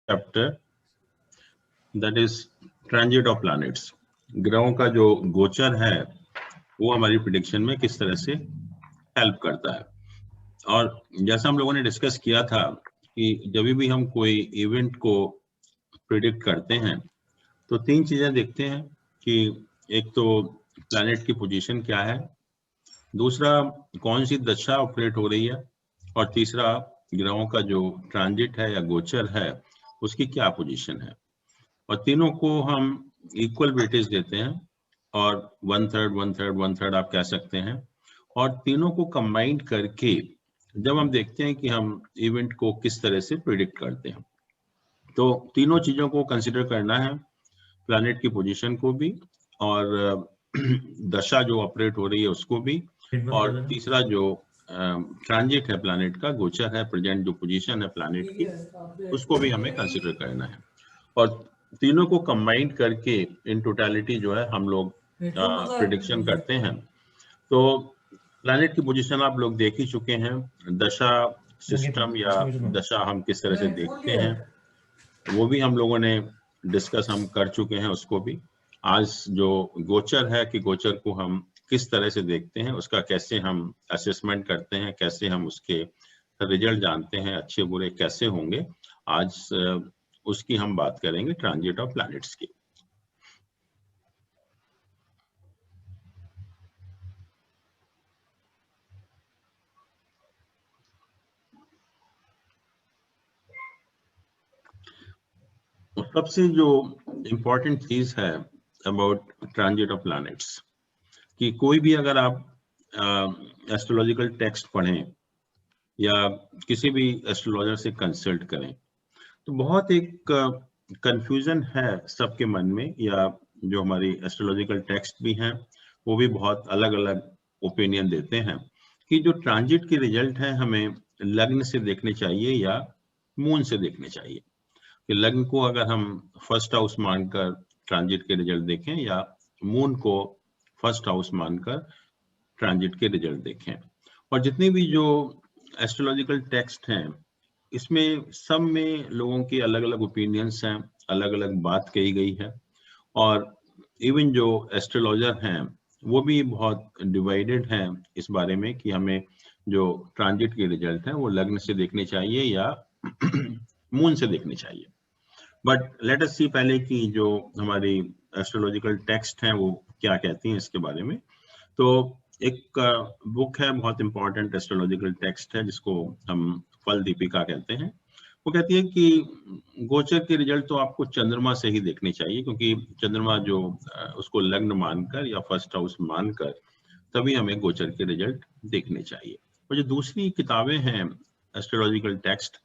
Chapter that is transit of planets. ग्रहों का जो गोचर है वो हमारी प्रिडिक्शन में किस तरह से हेल्प करता है। और जैसा हम लोगों ने डिस्कस किया था कि जब भी हम कोई इवेंट को प्रिडिक्ट करते हैं तो तीन चीजें देखते हैं कि एक तो प्लैनेट की पोजीशन क्या है, दूसरा कौन सी दशा ऑपरेट हो रही है, और तीसरा ग्रहों का जो ट्रांजिट है या गोचर है उसकी क्या पोजीशन है। और तीनों को हम इक्वल वेटेज देते हैं और 1/3 आप कह सकते हैं। और तीनों को कंबाइन करके जब हम देखते हैं कि हम इवेंट को किस तरह से प्रिडिक्ट करते हैं, तो तीनों चीजों को कंसिडर करना है, प्लैनेट की पोजीशन को भी और दशा जो ऑपरेट हो रही है उसको भी, और तीसरा जो ट्रांजिट है प्लैनेट का, गोचर है, प्रेजेंट जो पोजीशन है प्लैनेट की, उसको भी हमें कंसिडर करना है। और तीनों को कंबाइन करके इन टोटलिटी जो है हम लोग प्रिडिक्शन करते हैं। तो प्लैनेट की पोजीशन आप लोग देख ही चुके हैं, दशा सिस्टम या दशा हम किस तरह से देखते हैं वो भी हम लोगों ने डिस्कस हम कर चुके हैं उसको भी। आज जो गोचर है कि गोचर को हम किस तरह से देखते हैं, उसका कैसे हम असेसमेंट करते हैं, कैसे हम उसके रिजल्ट जानते हैं, अच्छे बुरे कैसे होंगे, आज उसकी हम बात करेंगे, ट्रांजिट ऑफ प्लैनेट्स की। सबसे जो इम्पोर्टेंट चीज है अबाउट ट्रांजिट ऑफ प्लैनेट्स कि कोई भी अगर आप एस्ट्रोलॉजिकल टेक्स्ट पढ़ें या किसी भी एस्ट्रोलॉजर से कंसल्ट करें तो बहुत एक कंफ्यूजन है सबके मन में, या जो हमारी एस्ट्रोलॉजिकल टेक्स्ट भी हैं वो भी बहुत अलग अलग ओपिनियन देते हैं कि जो ट्रांजिट के रिजल्ट है हमें लग्न से देखने चाहिए या मून से देखने चाहिए। कि लग्न को अगर हम फर्स्ट हाउस मानकर ट्रांजिट के रिजल्ट देखें या मून को फर्स्ट हाउस मानकर ट्रांजिट के रिजल्ट देखें। और जितनी भी जो एस्ट्रोलॉजिकल टेक्स्ट हैं इसमें सब में लोगों की अलग अलग ओपिनियंस हैं, अलग अलग बात कही गई है। और इवन जो एस्ट्रोलॉजर हैं वो भी बहुत डिवाइडेड हैं इस बारे में कि हमें जो ट्रांजिट के रिजल्ट हैं वो लग्न से देखने चाहिए या मून से देखने चाहिए। बट लेट अस सी पहले कि जो हमारी एस्ट्रोलॉजिकल टेक्स्ट हैं वो क्या कहती हैं इसके बारे में। तो एक बुक है, बहुत इंपॉर्टेंट एस्ट्रोलॉजिकल टेक्स्ट है जिसको हम फल दीपिका कहते हैं। वो कहती है कि गोचर के रिजल्ट तो आपको चंद्रमा से ही देखने चाहिए, क्योंकि चंद्रमा जो उसको लग्न मानकर या फर्स्ट हाउस मानकर तभी हमें गोचर के रिजल्ट देखने चाहिए। और जो दूसरी किताबें हैं एस्ट्रोलॉजिकल टेक्स्ट,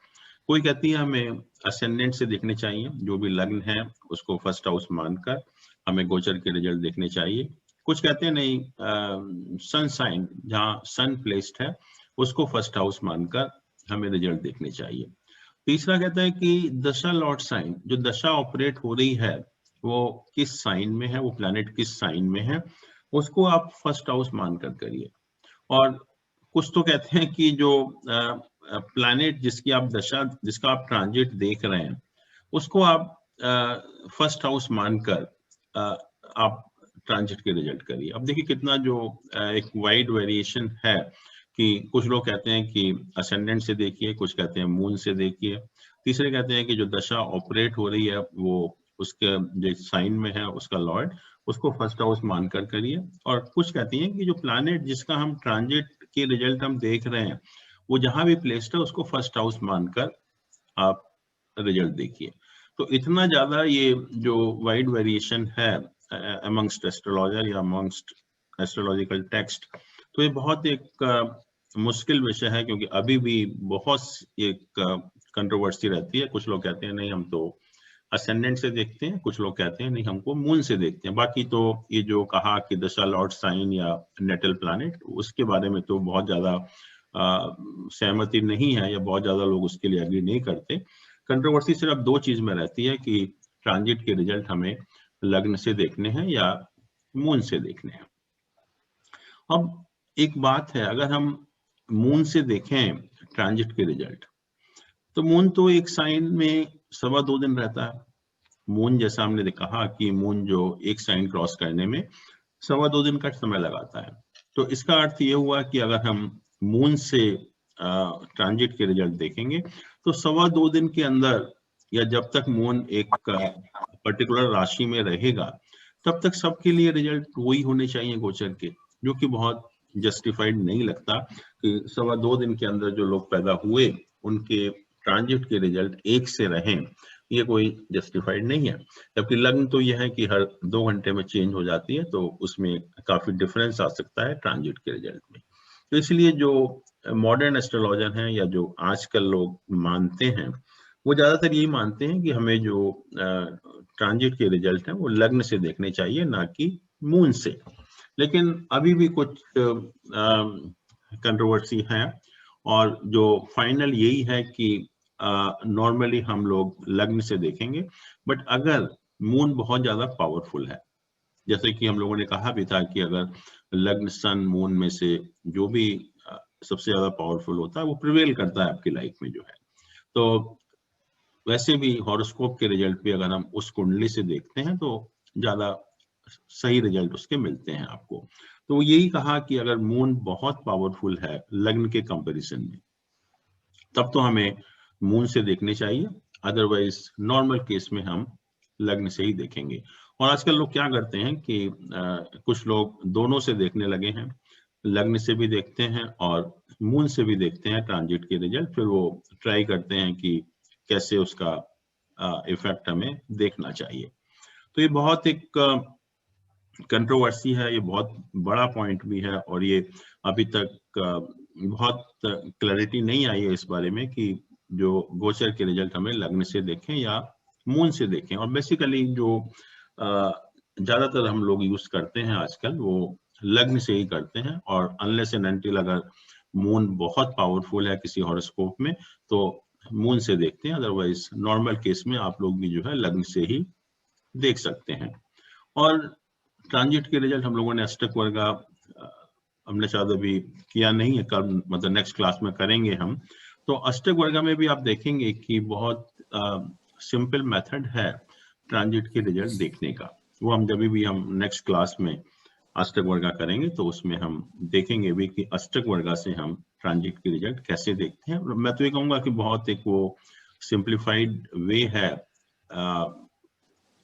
कोई कहती है हमें असेंडेंट से देखने चाहिए, जो भी लग्न है उसको फर्स्ट हाउस मानकर हमें गोचर के रिजल्ट देखने चाहिए। कुछ कहते हैं नहीं, सन साइन जहाँ सन प्लेस्ड है उसको फर्स्ट हाउस मानकर हमें रिजल्ट देखने चाहिए। तीसरा कहता है कि दशा लॉर्ड साइन, जो दशा ऑपरेट हो रही है वो किस साइन में है, वो प्लैनेट किस साइन में है, उसको आप फर्स्ट हाउस मानकर करिए। और कुछ तो कहते हैं कि जो प्लैनेट जिसकी आप दशा, जिसका आप ट्रांजिट देख रहे हैं उसको आप फर्स्ट हाउस मानकर आप ट्रांजिट के रिजल्ट करिए। अब देखिए कितना जो एक वाइड वेरिएशन है कि कुछ लोग कहते हैं कि असेंडेंट से देखिए, कुछ कहते हैं मून से देखिए, तीसरे कहते हैं कि जो दशा ऑपरेट हो रही है वो उसके जो साइन में है उसका लॉर्ड, उसको फर्स्ट हाउस मानकर करिए। और कुछ कहती हैं कि जो प्लैनेट जिसका हम ट्रांजिट के रिजल्ट हम देख रहे हैं वो जहां भी प्लेस्ड है उसको फर्स्ट हाउस मानकर आप रिजल्ट देखिए। तो इतना ज्यादा ये जो वाइड वेरिएशन है अमंगस्ट एस्ट्रोलॉजर या अमंगस्ट एस्ट्रोलॉजिकल टेक्स्ट, तो ये बहुत एक मुश्किल विषय है, क्योंकि अभी भी बहुत एक कंट्रोवर्सी रहती है। कुछ लोग कहते हैं नहीं हम तो असेंडेंट से देखते हैं, कुछ लोग कहते हैं नहीं हमको मून से देखते हैं। बाकी तो ये जो कहा कि दशा लॉर्ड साइन या नेटल प्लैनेट, उसके बारे में तो बहुत ज्यादा सहमति नहीं है या बहुत ज्यादा लोग उसके लिए एग्री नहीं करते। कंट्रोवर्सी सिर्फ दो चीज में रहती है कि ट्रांजिट के रिजल्ट हमें लग्न से देखने हैं या मून से देखने हैं। अब एक बात है, अगर हम मून से देखें ट्रांजिट के रिजल्ट, तो मून तो एक साइन में 2.25 दिन रहता है। मून जैसा हमने कहा कि मून जो एक साइन क्रॉस करने में 2.25 दिन का समय लगाता है। तो इसका अर्थ ये हुआ कि अगर हम मून से ट्रांजिट के रिजल्ट देखेंगे तो 2.25 दिन के अंदर या जब तक मून एक पर्टिकुलर राशि में रहेगा तब तक सबके लिए रिजल्ट वही होने चाहिए गोचर के, जो कि बहुत जस्टिफाइड नहीं लगता कि 2.25 दिन के अंदर जो लोग पैदा हुए उनके ट्रांजिट के रिजल्ट एक से रहें, ये कोई जस्टिफाइड नहीं है। जबकि लग्न तो यह है कि हर 2 घंटे में चेंज हो जाती है, तो उसमें काफी डिफरेंस आ सकता है ट्रांजिट के रिजल्ट में। तो इसलिए जो मॉडर्न एस्ट्रोलॉजर हैं या जो आजकल लोग मानते हैं वो ज्यादातर यही मानते हैं कि हमें जो ट्रांजिट के रिजल्ट हैं वो लग्न से देखने चाहिए, ना कि मून से। लेकिन अभी भी कुछ कंट्रोवर्सी है और जो फाइनल यही है कि नॉर्मली हम लोग लग्न से देखेंगे, बट अगर मून बहुत ज्यादा पावरफुल है, जैसे कि हम लोगों ने कहा भी था कि अगर लग्न सन मून में से जो भी सबसे ज्यादा पावरफुल होता है वो प्रिवेल करता है आपकी लाइफ में जो है, तो वैसे भी हॉरोस्कोप के रिजल्ट भी अगर हम उस कुंडली से देखते हैं तो ज्यादा सही रिजल्ट उसके मिलते हैं आपको। तो वो यही कहा कि अगर मून बहुत पावरफुल है लग्न के कंपैरिजन में तब तो हमें मून से देखने चाहिए, अदरवाइज नॉर्मल केस में हम लग्न से ही देखेंगे। और आजकल लोग क्या करते हैं कि कुछ लोग दोनों से देखने लगे हैं, लग्न से भी देखते हैं और मून से भी देखते हैं ट्रांजिट के रिजल्ट, फिर वो ट्राई करते हैं कि कैसे उसका इफेक्ट हमें देखना चाहिए। तो ये बहुत एक कंट्रोवर्सी है, ये बहुत बड़ा पॉइंट भी है और ये अभी तक बहुत क्लैरिटी नहीं आई है इस बारे में कि जो गोचर के रिजल्ट हमें लग्न से देखें या मून से देखें। और बेसिकली जो ज्यादातर हम लोग यूज करते हैं आजकल वो लग्न से ही करते हैं, और अनलेस एंड अनटिल अगर मून बहुत पावरफुल है किसी हॉरोस्कोप में तो मून से देखते हैं, अदरवाइज नॉर्मल केस में आप लोग भी जो है लग्न से ही देख सकते हैं। और ट्रांजिट के रिजल्ट हम लोगों ने अष्टक वर्गा हमने शायद अभी किया नहीं है, कल मतलब नेक्स्ट क्लास में करेंगे हम। तो अष्टक वर्गा में भी आप देखेंगे कि बहुत सिंपल मेथड है ट्रांजिट के रिजल्ट देखने का। वो हम जब भी हम नेक्स्ट क्लास में अष्टक वर्गा करेंगे तो उसमें हम देखेंगे भी कि अष्टक वर्गा से हम ट्रांजिट के रिजल्ट कैसे देखते हैं। मैं तो ये कहूंगा कि बहुत एक वो सिंप्लीफाइड वे है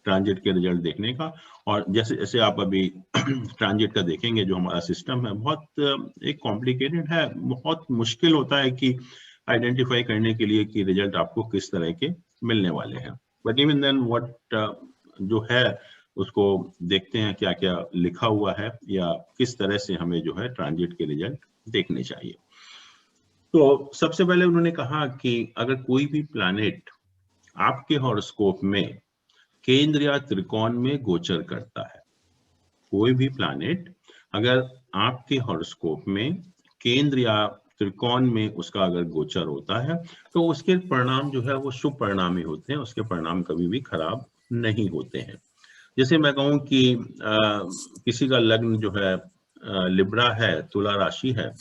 ट्रांजिट के रिजल्ट देखने का। और जैसे जैसे आप अभी ट्रांजिट का देखेंगे जो हमारा सिस्टम है बहुत एक कॉम्प्लिकेटेड है, बहुत मुश्किल होता है कि आइडेंटिफाई करने के लिए कि रिजल्ट आपको किस तरह के मिलने वाले हैं। बट इवन देन व्हाट जो है उसको देखते हैं क्या क्या लिखा हुआ है या किस तरह से हमें जो है ट्रांजिट के रिजल्ट देखने चाहिए। तो सबसे पहले उन्होंने कहा कि अगर कोई भी प्लैनेट आपके हॉरोस्कोप में केंद्र या त्रिकोण में गोचर करता है, कोई भी प्लैनेट अगर आपके हॉरोस्कोप में केंद्र या त्रिकोण में उसका अगर गोचर होता है तो उसके परिणाम जो है वो शुभ परिणाम ही होते हैं, उसके परिणाम कभी भी खराब नहीं होते हैं। जैसे मैं कहूँ कि किसी का लग्न जो है लिब्रा है, तुला राशि है,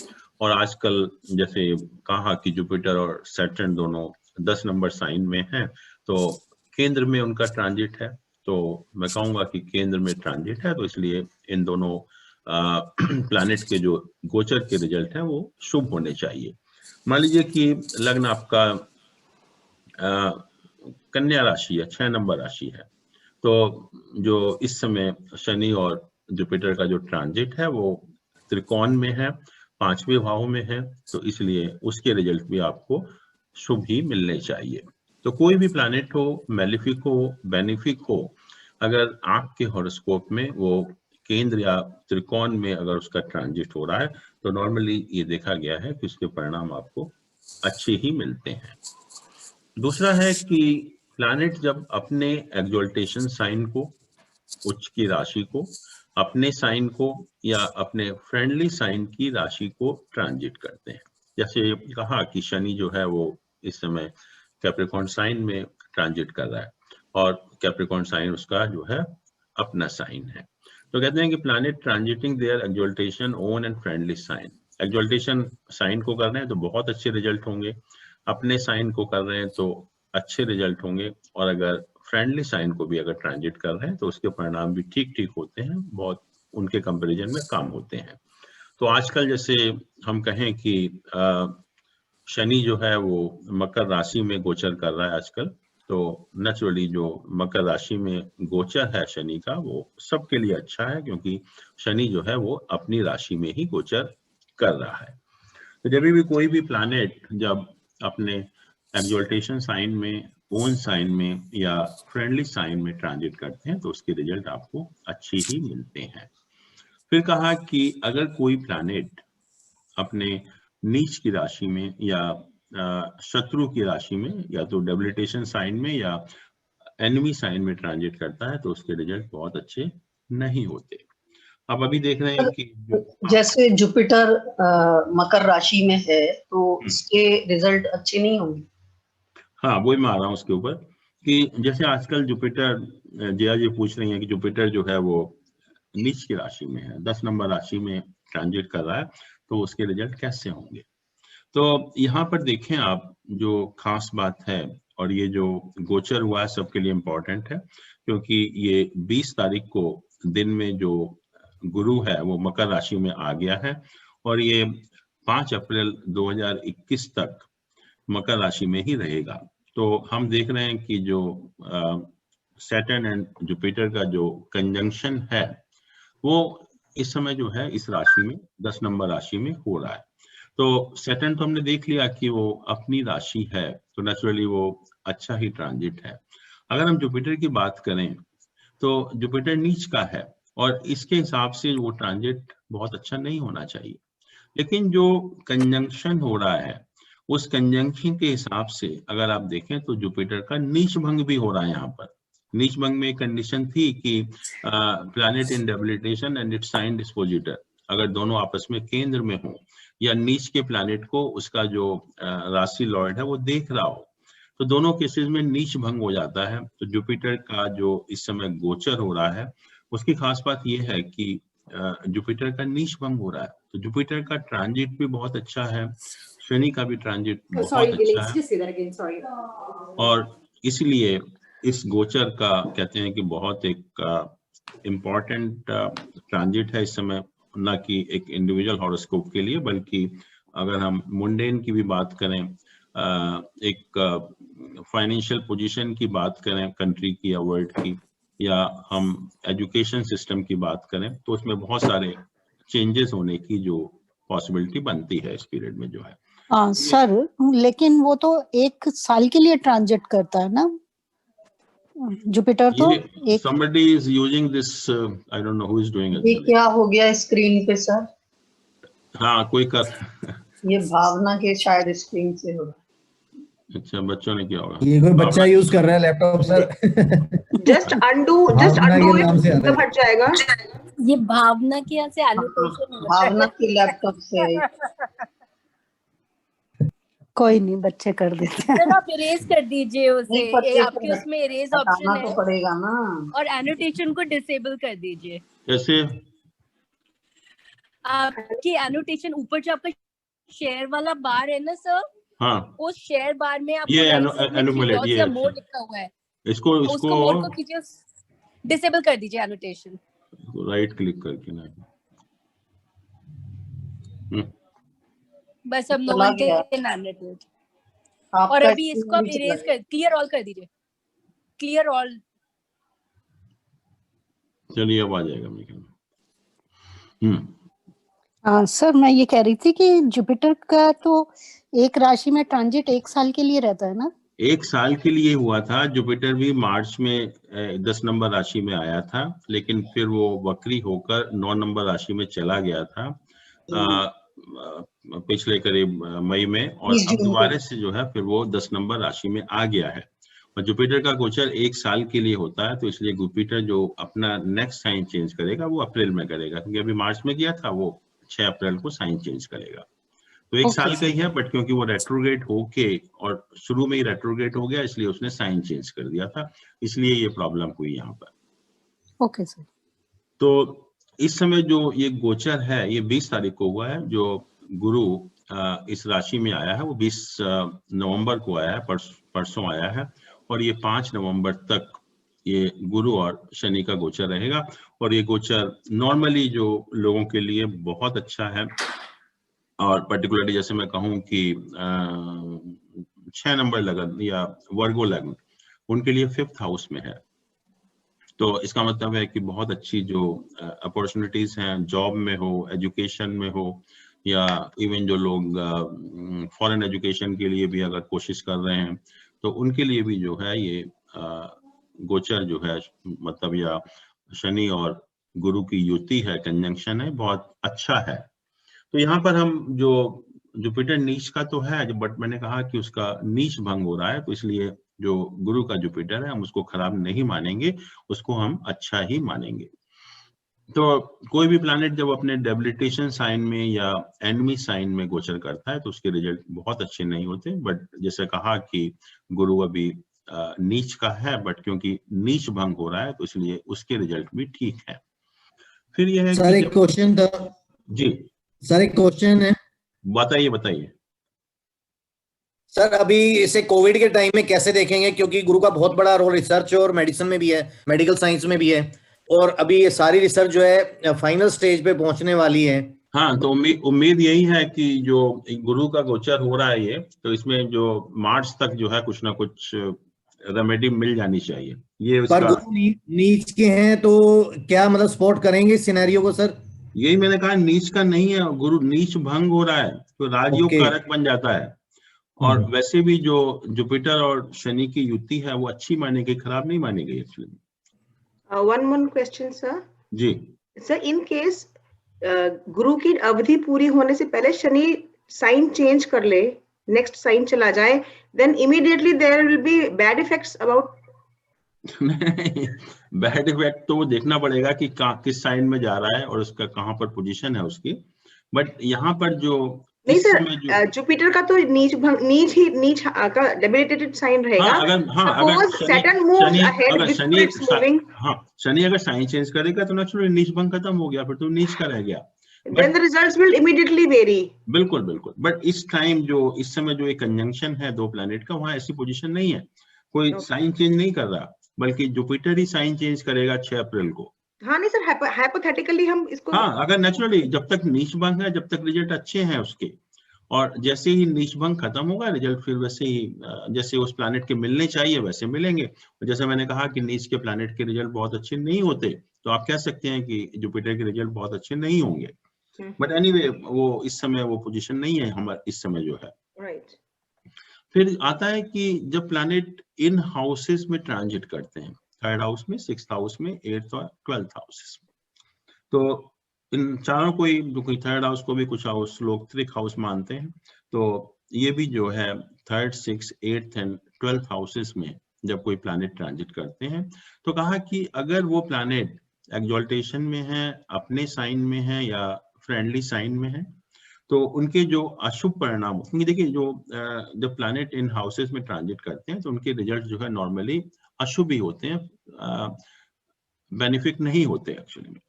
और आजकल जैसे कहा कि जुपिटर और सैटर्न दोनों 10 नंबर साइन में हैं, तो केंद्र में उनका ट्रांजिट है, तो मैं कहूंगा कि केंद्र में ट्रांजिट है तो इसलिए इन दोनों प्लैनेट के जो गोचर के रिजल्ट हैं वो शुभ होने चाहिए। मान लीजिए कि लग्न आपका कन्या राशि है, 6 नंबर राशि है, तो जो इस समय शनि और जुपिटर का जो ट्रांजिट है वो त्रिकोण में है, 5वें भाव में है, तो इसलिए उसके रिजल्ट भी आपको शुभ ही मिलने चाहिए। तो कोई भी प्लैनेट हो, मेलिफिक हो, बेनिफिक हो, अगर आपके हॉरोस्कोप में वो केंद्र या त्रिकोण में अगर उसका ट्रांजिट हो रहा है तो नॉर्मली ये देखा गया है कि उसके परिणाम आपको अच्छे ही मिलते हैं। दूसरा है कि प्लैनेट जब अपने एक्सॉल्टेशन साइन को, उच्च की राशि को, अपने साइन को या अपने फ्रेंडली साइन की राशि को ट्रांजिट करते हैं, जैसे कहा कि शनि जो है वो इस समय कैप्रिकॉर्न साइन में ट्रांजिट कर रहा है और कैप्रिकॉर्न साइन उसका जो है अपना साइन है। तो कहते हैं कि planet transiting their exaltation own and friendly sign, exaltation sign को कर रहे हैं तो बहुत अच्छे रिजल्ट होंगे, अपने साइन को कर रहे हैं तो अच्छे रिजल्ट होंगे, और अगर फ्रेंडली साइन को भी अगर ट्रांजिट कर रहे हैं तो उसके परिणाम भी ठीक ठीक होते हैं, बहुत उनके कंपैरिजन में कम होते हैं। तो आजकल जैसे हम कहें कि शनि जो है वो मकर राशि में गोचर कर रहा है आजकल, तो नेचुरली जो मकर राशि में गोचर है शनि का वो सबके लिए अच्छा है, क्योंकि शनि जो है वो अपनी राशि में ही गोचर कर रहा है। तो जब भी कोई भी प्लैनेट जब अपने एक्सॉल्टेशन साइन में, ओन साइन में या फ्रेंडली साइन में ट्रांजिट करते हैं तो उसके रिजल्ट आपको अच्छे ही मिलते हैं। फिर कहा कि अगर कोई प्लैनेट अपने नीच की राशि में या शत्रु की राशि में या तो डेबिलिटेशन साइन में या एनिमी साइन में ट्रांजिट करता है तो उसके रिजल्ट बहुत अच्छे नहीं होते। अब अभी देख रहे हैं कि जैसे जुपिटर मकर राशि में है तो इसके रिजल्ट अच्छे नहीं होंगे। हाँ, वही मैं आ रहा हूँ उसके ऊपर कि जैसे आजकल जुपिटर, जया जी पूछ रही है कि जुपिटर जो है वो नीच की राशि में है, 10 नंबर राशि में ट्रांजिट कर रहा है, तो उसके रिजल्ट कैसे होंगे। तो यहाँ पर देखें आप, जो खास बात है, और ये जो गोचर हुआ है सबके लिए इम्पोर्टेंट है, क्योंकि ये 20 तारीख को दिन में जो गुरु है वो मकर राशि में आ गया है, और ये 5 अप्रैल 2021 तक मकर राशि में ही रहेगा। तो हम देख रहे हैं कि जो सैटर्न एंड जुपिटर का जो कंजंक्शन है वो इस समय जो है इस राशि में 10 नंबर राशि में हो रहा है। तो सैटर्न तो हमने देख लिया कि वो अपनी राशि है, तो नेचुरली वो अच्छा ही ट्रांजिट है। अगर हम जुपिटर की बात करें तो जुपिटर नीच का है, और इसके हिसाब से वो ट्रांजिट बहुत अच्छा नहीं होना चाहिए। लेकिन जो कंजंक्शन हो रहा है उस कंजंक्शन के हिसाब से अगर आप देखें तो जुपिटर का नीच भंग भी हो रहा है। यहाँ पर नीच भंग में एक कंडीशन थी कि planet in debilitation and its sign dispositor, अगर दोनों आपस में केंद्र में हो या नीच के प्लैनेट को उसका जो राशि लॉर्ड है वो देख रहा हो, तो दोनों केसेस में नीच भंग हो जाता है। तो जुपिटर का जो इस समय गोचर हो रहा है उसकी खास बात यह है कि जुपिटर का नीच भंग हो रहा है, तो जुपिटर का ट्रांजिट भी बहुत अच्छा है, शनि का भी ट्रांजिट बहुत अच्छा है, और इसलिए इस गोचर का कहते हैं कि बहुत एक इम्पॉर्टेंट ट्रांजिट है इस समय, ना कि एक इंडिविजुअल हॉरोस्कोप के लिए, बल्कि अगर हम मुंडेन की भी बात करें, एक फाइनेंशियल पोजीशन की बात करें कंट्री की या वर्ल्ड की, या हम एजुकेशन सिस्टम की बात करें, तो उसमें बहुत सारे चेंजेस होने की जो पॉसिबिलिटी बनती है इस पीरियड में जो है। सर, लेकिन वो तो 1 साल के लिए ट्रांजिट करता है ना जुपिटर, तो एक somebody is using this, I don't know who is doing it। ये क्या हो गया स्क्रीन पे सर? हाँ, कोई कर ये भावना के शायद स्क्रीन से हो रहा है। अच्छा, बच्चों ने किया होगा, ये कोई बच्चा यूज कर रहा है laptop sir. Just undo it, सब हट जाएगा। ये भावना के यहाँ से एनोटेशन भावना के लैपटॉप से। कोई नहीं, बच्चे कर देते हैं। सर आप इरेज कर दीजिए उसे, आपके उसमें इरेज ऑप्शन है, तो पड़ेगा ना, और एनोटेशन को डिसेबल कर दीजिए। कैसे? आपकी एनोटेशन ऊपर जो आपका शेयर वाला बार है ना सर, हाँ, उस शेयर बार में आपको ये एनुमुलेट या मोर लिखा हुआ है, इसको मोर को कीजिए, डिसेबल कर दीजिए एनोटेशन, राइट क्लिक करके ना। बस अब नो वन कैन एनोटेट। और अभी इसको आप इरेज कर, क्लियर ऑल कर दीजिए, क्लियर ऑल। चलिए अब आ जाएगा मेरे। सर मैं ये कह रही थी कि जुपिटर का तो एक राशि में ट्रांजिट 1 साल के लिए रहता है ना? 1 साल के लिए हुआ था। जुपिटर भी मार्च में 10 नंबर राशि में आया था, लेकिन फिर वो वक्री होकर 9 नंबर राशि में चला गया था पिछले करीब मई में, और अब दोबारा से जो है फिर वो 10 नंबर राशि में आ गया है। और जुपिटर का गोचर 1 साल के लिए होता है, तो इसलिए जुपिटर जो अपना नेक्स्ट साइन चेंज करेगा वो अप्रैल में करेगा, क्योंकि अभी मार्च में किया था, वो 6 अप्रैल को साइन चेंज करेगा। तो 1 साल का ही है, बट क्योंकि वो रेट्रोग्रेड होके और शुरू में ही रेट्रोग्रेड हो गया, इसलिए उसने साइन चेंज कर दिया था, इसलिए ये प्रॉब्लम हुई यहाँ पर। Okay sir. तो इस समय जो ये गोचर है ये 20 तारीख को हुआ है, जो गुरु इस राशि में आया है वो 20 नवंबर को आया है, परसों आया है, और ये 5 नवंबर तक ये गुरु और शनि का गोचर रहेगा। और ये गोचर नॉर्मली जो लोगों के लिए बहुत अच्छा है, और पर्टिकुलरली जैसे मैं कहूँ कि 6 नंबर लगन या वर्गो लग्न, उनके लिए 5th हाउस में है। तो इसका मतलब है कि बहुत अच्छी जो अपॉर्चुनिटीज हैं, जॉब में हो, एजुकेशन में हो, या इवन जो लोग फॉरेन एजुकेशन के लिए भी अगर कोशिश कर रहे हैं, तो उनके लिए भी जो है ये गोचर जो है, मतलब या शनि और गुरु की युति है, कंजंक्शन है, बहुत अच्छा है। तो यहाँ पर हम जो जुपिटर नीच का तो है, बट मैंने कहा कि उसका नीच भंग हो रहा है, तो इसलिए जो गुरु का जुपिटर है हम उसको खराब नहीं मानेंगे, उसको हम अच्छा ही मानेंगे। तो कोई भी प्लैनेट जब अपने डेबिलिटेशन साइन में या एनिमी साइन में गोचर करता है तो उसके रिजल्ट बहुत अच्छे नहीं होते। बट जैसे कहा कि गुरु अभी नीच का है, बट क्योंकि नीच भंग हो रहा है तो इसलिए उसके रिजल्ट भी ठीक है। फिर यह है सर एक क्वेश्चन था जी, सर एक क्वेश्चन है, बताइए बताइए। सर अभी इसे कोविड के टाइम में कैसे देखेंगे, क्योंकि गुरु का बहुत बड़ा रोल रिसर्च और मेडिसिन में भी है, मेडिकल साइंस में भी है, और अभी ये सारी रिसर्च जो है फाइनल स्टेज पे पहुंचने वाली है। हाँ, तो उम्मीद यही है कि जो गुरु का गोचर हो रहा है ये, तो इसमें जो मार्च तक जो है कुछ ना कुछ रेमेडी मिल जानी चाहिए। ये पर उसका गुरु नीच के हैं तो क्या मतलब सपोर्ट करेंगे इस सिनेरियो को सर? यही मैंने कहा, नीच का नहीं है, गुरु नीच भंग हो रहा है तो राजयोग कारक बन जाता है। और वैसे भी जो जुपिटर और शनि की युति है वो अच्छी मानेगी, खराब नहीं मानेगी actually. One more question sir. जी सर, इन केस गुरु की अवधि पूरी होने से पहले शनि साइन चेंज कर ले, नेक्स्ट साइन चला जाए, then immediately there will be bad effects about? Bad effect तो वो देखना पड़ेगा कि किस साइन में जा रहा है और उसका कहाँ पर पोजीशन है उसकी। बट यहाँ पर जो नहीं सर, जुपिटर का तो नीच का डेबिलिटेटेड साइन रहेगा। अगर शनि अगर साइन चेंज करेगा तो नेचुरली नीच भंग खत्म हो गया, फिर तो नीच का रह गया। Then the results will immediately vary. बिल्कुल बिल्कुल। बट इस टाइम जो इस समय जो एक कंजंक्शन है दो प्लैनेट का, वहां ऐसी पोजीशन नहीं है, कोई साइन चेंज नहीं कर रहा, बल्कि जुपिटर ही साइन चेंज करेगा 6 अप्रैल को। हाँ नहीं सर, हाइपोथेटिकली हम इसको, हाँ, अगर नेचुरली जब तक नीच भंग है, जब तक रिजल्ट अच्छे हैं उसके, और जैसे ही नीच भंग खत्म होगा रिजल्ट फिर वैसे ही जैसे उस प्लैनेट के मिलने चाहिए वैसे मिलेंगे। और जैसे मैंने कहा कि नीच के प्लैनेट के रिजल्ट बहुत अच्छे नहीं होते, तो आप कह सकते हैं कि जुपिटर के रिजल्ट बहुत अच्छे नहीं होंगे। बट एनीवे वो इस समय वो पोजीशन नहीं है हमारे इस समय जो है। राइट। फिर आता है कि जब प्लैनेट इन हाउसेस में ट्रांजिट करते हैं, 3rd हाउस में, 6th हाउस में, 8th और 12th हाउसेस, तो इन चारों को ही, जो कोई 3rd हाउस को भी कुछ हाउस लोग त्रिक हाउस मानते हैं, तो ये भी जो है 3rd, 6th, 8th and 12th houses में जब कोई प्लैनेट ट्रांजिट करते हैं, तो कहा कि अगर वो प्लैनेट एक्सॉल्टेशन में है, अपने साइन में है या फ्रेंडली साइन में है, तो उनके जो अशुभ परिणाम, क्योंकि देखिए जो जब प्लैनेट इन हाउसेस में ट्रांजिट करते हैं तो उनके रिजल्ट जो है नॉर्मली अशुभ ही होते हैं, बेनिफिट नहीं होते एक्चुअली में।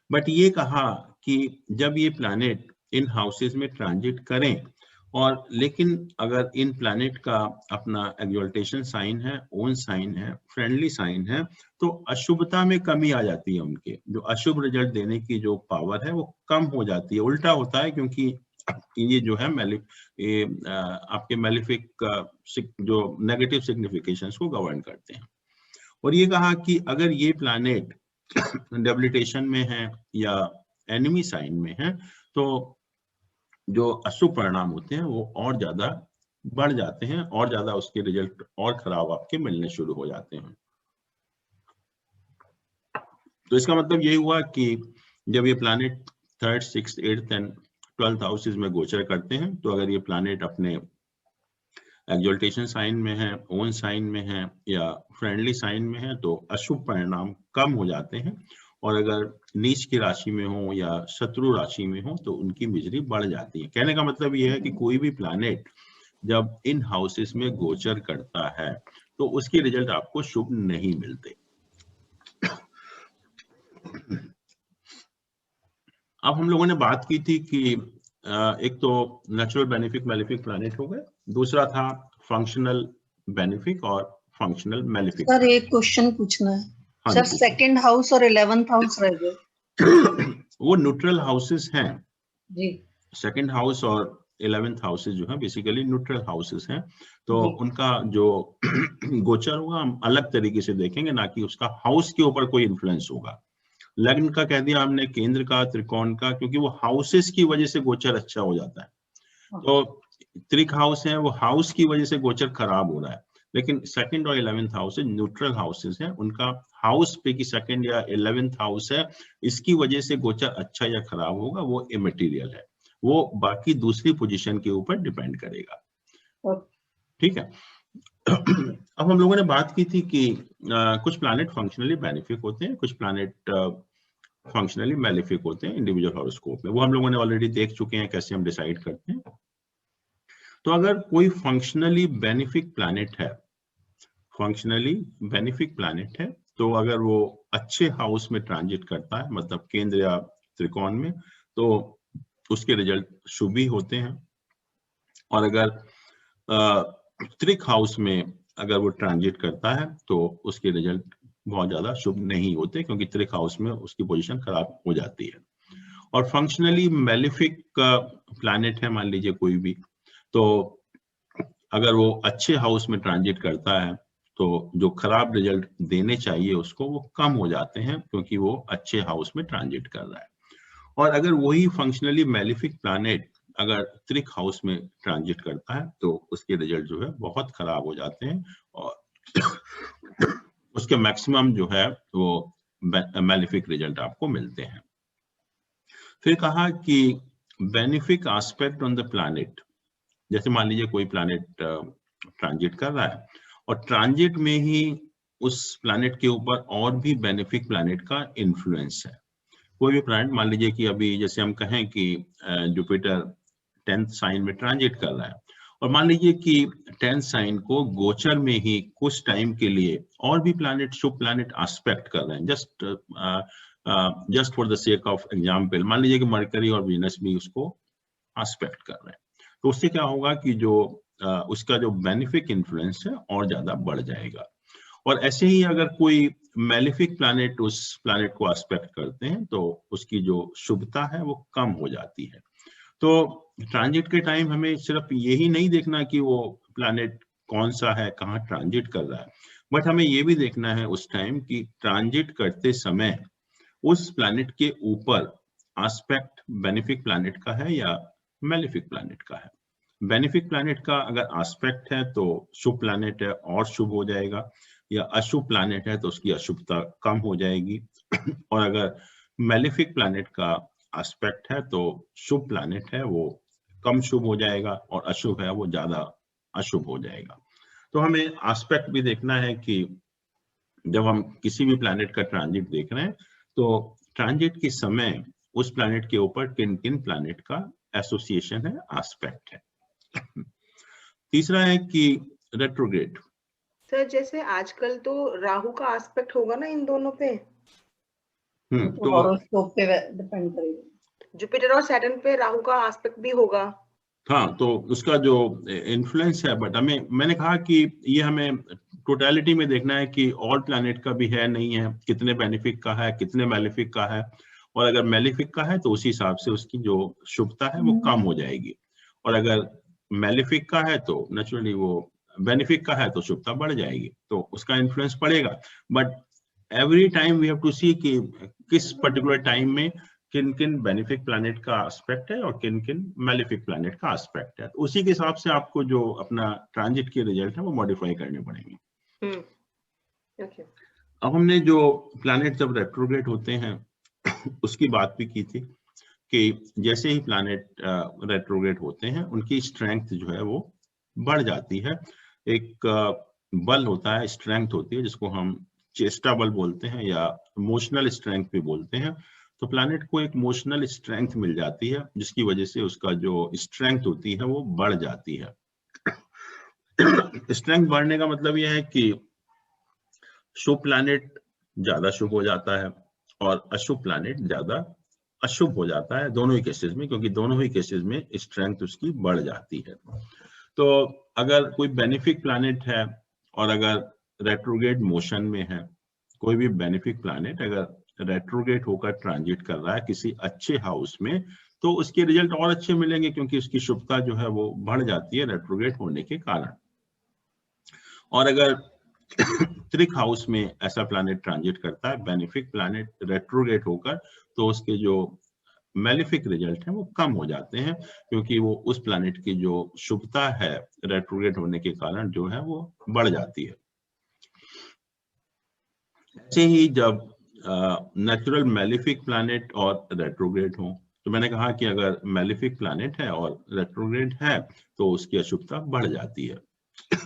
बट ये कहा कि जब ये प्लैनेट इन हाउसेस में ट्रांजिट करें, और लेकिन अगर इन प्लैनेट का अपना एक्सॉल्टेशन साइन है, ओन साइन है, फ्रेंडली साइन है, तो अशुभता में कमी आ जाती है। उनके जो अशुभ रिजल्ट देने की जो पावर है वो कम हो जाती है, उल्टा होता है, क्योंकि ये जो है आपके मेलिफिक जो नेगेटिव सिग्निफिकेशंस को गवर्न करते हैं। और ये कहा कि अगर ये प्लैनेट डेबिलिटेशन में है या एनिमी साइन में है, तो जो अशुभ परिणाम होते हैं वो और ज्यादा बढ़ जाते हैं, और ज्यादा उसके रिजल्ट और खराब आपके मिलने शुरू हो जाते हैं। तो इसका मतलब यही हुआ कि जब ये planet 3rd, 6th, 8th and 12th houses में गोचर करते हैं, तो अगर ये प्लैनेट अपने एक्सॉल्टेशन साइन में है, ओन साइन में है या फ्रेंडली साइन में है, तो अशुभ परिणाम कम हो जाते हैं, और अगर नीच की राशि में हो या शत्रु राशि में हो तो उनकी मिजरी बढ़ जाती है। कहने का मतलब यह है कि कोई भी प्लैनेट जब इन हाउसेस में गोचर करता है तो उसके रिजल्ट आपको शुभ नहीं मिलते। अब हम लोगों ने बात की थी कि एक तो नेचुरल बेनिफिक मैलिफिक प्लैनेट हो गए, दूसरा था फंक्शनल बेनिफिक और फंक्शनल मैलिफिक। सर एक क्वेश्चन पूछना है। हाँ सर जी, सेकंड हाउस और 11th हाउस रह गए। वो न्यूट्रल हाउसेस हैं जी सेकंड हाउस और 11th हाउसेस जो है बेसिकली न्यूट्रल हाउसेस हैं, तो जी। उनका जो गोचर होगा हम अलग तरीके से देखेंगे, ना कि उसका हाउस के ऊपर कोई इन्फ्लुएंस होगा। लग्न का कह दिया हमने, केंद्र का, त्रिकोण का, क्योंकि वो हाउसेस की वजह से गोचर अच्छा हो जाता है। तो त्रिक हाउस है, वो हाउस की वजह से गोचर खराब हो रहा है, लेकिन सेकंड और 11th हाउस न्यूट्रल हाउसेस हैं, उनका हाउस पे की सेकंड या 11th हाउस है, इसकी वजह से गोचर अच्छा या खराब होगा वो इमैटेरियल है, वो बाकी दूसरी पोजीशन के ऊपर डिपेंड करेगा। ठीक है। अब हम लोगों ने बात की थी कि कुछ प्लैनेट फंक्शनली बेनिफिक होते हैं, कुछ प्लैनेट फंक्शनली मैलिफिक होते हैं इंडिविजुअल हॉरोस्कोप में। वो हम लोगों ने ऑलरेडी देख चुके हैं कैसे हम डिसाइड करते हैं। तो अगर कोई फंक्शनली बेनिफिक प्लैनेट है, फंक्शनली बेनिफिक प्लैनेट है, तो अगर वो अच्छे हाउस में ट्रांजिट करता है, मतलब केंद्र या त्रिकोण में, तो उसके रिजल्ट शुभ ही होते हैं। और अगर त्रिक हाउस में अगर वो ट्रांजिट करता है तो उसके रिजल्ट बहुत ज्यादा शुभ नहीं होते, क्योंकि त्रिक हाउस में उसकी पोजीशन खराब हो जाती है। और फंक्शनली मैलिफिक प्लैनेट है, मान लीजिए कोई भी, तो अगर वो अच्छे हाउस में ट्रांजिट करता है तो जो खराब रिजल्ट देने चाहिए उसको वो कम हो जाते हैं, क्योंकि वो अच्छे हाउस में ट्रांजिट कर रहा है। और अगर वही फंक्शनली मैलिफिक प्लैनेट अगर त्रिक हाउस में ट्रांजिट करता है तो उसके रिजल्ट जो है बहुत खराब हो जाते हैं, और उसके मैक्सिमम जो है वो मैलिफिक रिजल्ट आपको मिलते हैं। फिर कहा कि benefic aspect on the planet, जैसे मान लीजिए कोई प्लैनेट ट्रांजिट कर रहा है और ट्रांजिट में ही उस प्लैनेट के ऊपर और भी बेनिफिक प्लैनेट का इन्फ्लुएंस है। कोई भी प्लैनेट, मान लीजिए कि अभी जैसे हम कहें कि जुपिटर 10th साइन में ट्रांजिट कर रहा है, और मान लीजिए कि 10th साइन को गोचर में ही कुछ टाइम के लिए और भी प्लैनेट, शुभ प्लैनेट एस्पेक्ट कर रहे हैं, just for the sake of example, मान लीजिए कि मरकरी और वीनस भी उसको एस्पेक्ट कर रहे हैं, तो उससे क्या होगा कि जो उसका जो बेनिफिक इन्फ्लुएंस है और ज्यादा बढ़ जाएगा। और ऐसे ही अगर कोई मैलिफिक प्लैनेट उस प्लैनेट को एस्पेक्ट करते हैं तो उसकी जो शुभता है वो कम हो जाती है। तो ट्रांजिट के टाइम हमें सिर्फ यही नहीं देखना कि वो प्लैनेट कौन सा है, कहाँ ट्रांजिट कर रहा है, बट हमें ये भी देखना है उस टाइम कि ट्रांजिट करते समय उस प्लैनेट के ऊपर एस्पेक्ट बेनिफिक प्लैनेट का है या मैलिफिक प्लैनेट का है। बेनिफिक प्लैनेट का अगर एस्पेक्ट है तो शुभ प्लैनेट है और शुभ हो जाएगा, या अशुभ प्लैनेट है तो उसकी अशुभता कम हो जाएगी। और अगर मैलिफिक प्लैनेट का एस्पेक्ट है तो शुभ प्लैनेट है वो कम शुभ हो जाएगा, और अशुभ है वो ज्यादा अशुभ हो जाएगा। तो हमें एस्पेक्ट भी देखना है कि जब हम किसी भी प्लैनेट का ट्रांजिट देख रहे हैं तो ट्रांजिट के समय उस प्लैनेट के ऊपर किन किन प्लैनेट का एसोसिएशन है, एस्पेक्ट है। तीसरा है कि रेट्रोग्रेड। सर जैसे आजकल तो राहु का एस्पेक्ट होगा ना इन दोनों पे, तो हॉरोस्कोप पे डिपेंड करेगा। जुपिटर और सैटर्न पे राहु का एस्पेक्ट भी होगा। हाँ, तो उसका जो इन्फ्लुएंस है, बट मैंने कहा कि ये हमें टोटलिटी में देखना है कि और प्लैनेट का भी है नहीं है, कितने बेनिफिक का है, कितने मैलिफिक का है, और अगर मैलिफिक का है तो उसी हिसाब से उसकी जो शुभता है वो कम हो जाएगी, और अगर मैलिफिक का है तो नेचुरली वो बेनिफिक का है तो शुभता बढ़ जाएगी, तो उसका इन्फ्लुएंस पड़ेगा। But every time we have to see कि किस पर्टिकुलर टाइम में किन किन बेनिफिक प्लैनेट का एस्पेक्ट है और किन किन मैलिफिक प्लैनेट का एस्पेक्ट है, तो उसी के हिसाब से आपको जो अपना ट्रांजिट के रिजल्ट है वो मॉडिफाई करने पड़ेंगे। Okay. अब हमने जो प्लैनेट जब रेट्रोग्रेड होते हैं उसकी बात भी की थी कि जैसे ही प्लैनेट रेट्रोग्रेड होते हैं उनकी स्ट्रेंथ जो है वो बढ़ जाती है। एक बल होता है, स्ट्रेंथ होती है, जिसको हम चेष्टा बल बोलते हैं या इमोशनल स्ट्रेंथ भी बोलते हैं। तो प्लैनेट को एक इमोशनल स्ट्रेंथ मिल जाती है, जिसकी वजह से उसका जो स्ट्रेंथ होती है वो बढ़ जाती है। स्ट्रेंथ बढ़ने का मतलब यह है कि शुभ प्लैनेट ज्यादा शुभ हो जाता है और अशुभ प्लैनेट ज्यादा अशुभ हो जाता है दोनों ही केसेस में, क्योंकि दोनों ही केसेस में स्ट्रेंथ उसकी बढ़ जाती है। तो अगर कोई बेनिफिक प्लैनेट है और अगर रेट्रोग्रेड मोशन में है, कोई भी बेनिफिक प्लैनेट अगर रेट्रोग्रेड होकर ट्रांजिट कर रहा है किसी अच्छे हाउस में, तो उसके रिजल्ट और अच्छे मिलेंगे, क्योंकि उसकी शुभता जो है वो बढ़ जाती है रेट्रोग्रेड होने के कारण। और अगर त्रिक हाउस में ऐसा प्लैनेट ट्रांजिट करता है बेनिफिक प्लैनेट रेट्रोग्रेड होकर, तो उसके जो मेलिफिक रिजल्ट हैं वो कम हो जाते हैं, क्योंकि वो उस प्लैनेट की जो शुभता है रेट्रोग्रेड होने के कारण जो है वो बढ़ जाती है। ऐसे ही जब नेचुरल मेलिफिक प्लैनेट और रेट्रोग्रेड हो, तो मैंने कहा कि अगर मेलिफिक प्लैनेट है और रेट्रोग्रेड है तो उसकी अशुभता बढ़ जाती है।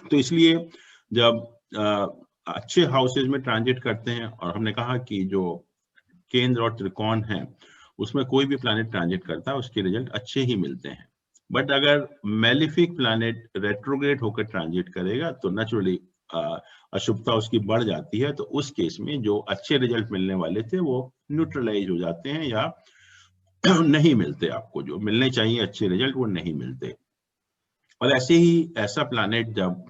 तो इसलिए जब अच्छे हाउसेज में ट्रांजिट करते हैं, और हमने कहा कि जो केंद्र और त्रिकोण है उसमें कोई भी प्लैनेट ट्रांजिट करता है उसके रिजल्ट अच्छे ही मिलते हैं। बट अगर मेलिफिक प्लैनेट रेट्रोग्रेड होकर ट्रांजिट करेगा तो नेचुरली अशुभता उसकी बढ़ जाती है, तो उस केस में जो अच्छे रिजल्ट मिलने वाले थे वो न्यूट्रलाइज हो जाते हैं या नहीं मिलते, आपको जो मिलने चाहिए अच्छे रिजल्ट वो नहीं मिलते। और ऐसे ही ऐसा प्लैनेट जब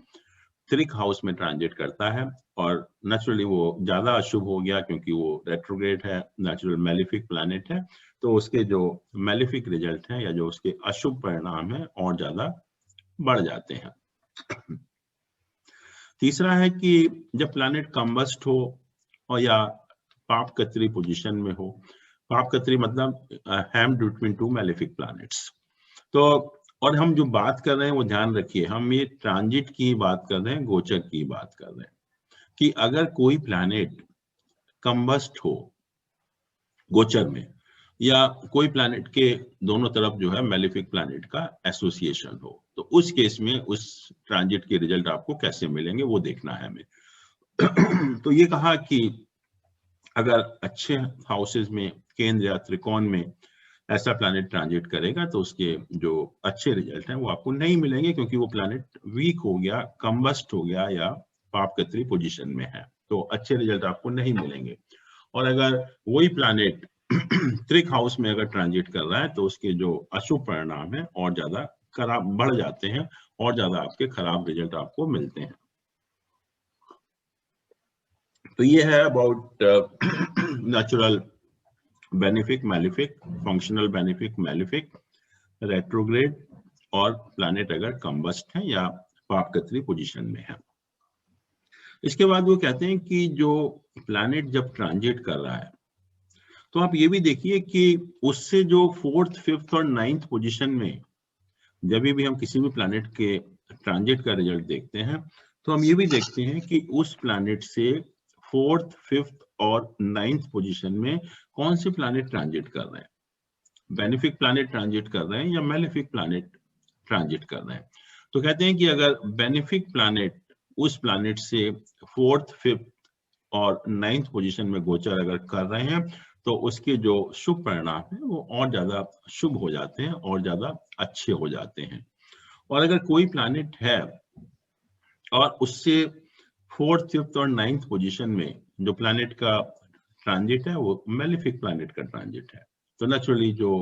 त्रिक हाउस में ट्रांजिट करता है और नेचुरली वो ज्यादा अशुभ हो गया क्योंकि वो रेट्रोग्रेड है, नेचुरल मेलिफिक प्लैनेट है, तो उसके जो मेलिफिक रिजल्ट हैं या जो उसके अशुभ परिणाम है और ज्यादा बढ़ जाते हैं। तीसरा है कि जब प्लैनेट कंबस्ट हो और या पाप कतरी पोजीशन में हो, पाप कतरी मतलब हैम्ड बिटवीन टू मेलिफिक प्लैनेट्स। तो और हम जो बात कर रहे हैं वो ध्यान रखिए, हम ये ट्रांजिट की बात कर रहे हैं, गोचर की बात कर रहे हैं, कि अगर कोई प्लैनेट कंबस्ट हो गोचर में या कोई प्लैनेट के दोनों तरफ जो है मेलिफिक प्लैनेट का एसोसिएशन हो, तो उस केस में उस ट्रांजिट के रिजल्ट आपको कैसे मिलेंगे वो देखना है हमें। तो ये कहा कि अगर अच्छे हाउसेज में केंद्र या त्रिकोण में ऐसा प्लैनेट ट्रांजिट करेगा तो उसके जो अच्छे रिजल्ट हैं वो आपको नहीं मिलेंगे, क्योंकि वो प्लैनेट वीक हो गया, कंबस्ट हो गया या पाप कतरी पोजीशन में है, तो अच्छे रिजल्ट आपको नहीं मिलेंगे। और अगर वही प्लैनेट त्रिक हाउस में अगर ट्रांजिट कर रहा है तो उसके जो अशुभ परिणाम है और ज्यादा खराब बढ़ जाते हैं और ज्यादा आपके खराब रिजल्ट आपको मिलते हैं। तो ये है about natural benefic malefic, functional benefic malefic, retrograde और प्लैनेट अगर कंबस्ट है या पाप कतरी पोजीशन में है। इसके बाद वो कहते हैं कि जो प्लैनेट जब ट्रांजिट कर रहा है तो आप ये भी देखिए कि उससे जो 4th, 5th और 9th पोजीशन में जब भी हम किसी भी प्लैनेट के ट्रांजिट का रिजल्ट देखते हैं तो हम ये भी देखते हैं कि उस प्लैनेट से 4th, 5th और 9th पोजीशन में कौन से प्लैनेट ट्रांजिट कर रहे हैं, बेनिफिक प्लैनेट ट्रांजिट कर रहे हैं या मेलिफिक प्लैनेट ट्रांजिट कर रहे हैं। तो कहते हैं कि अगर बेनिफिक प्लैनेट उस प्लैनेट से 4th, 5th और 9th पोजीशन में गोचर अगर कर रहे हैं तो उसके जो शुभ परिणाम है वो और ज्यादा शुभ हो जाते हैं और ज्यादा अच्छे हो जाते हैं। और अगर कोई प्लैनेट है और उससे 4th, 5th और 9th पोजीशन में जो प्लैनेट का ट्रांजिट है वो मेलिफिक प्लैनेट का ट्रांजिट है, तो नेचुरली जो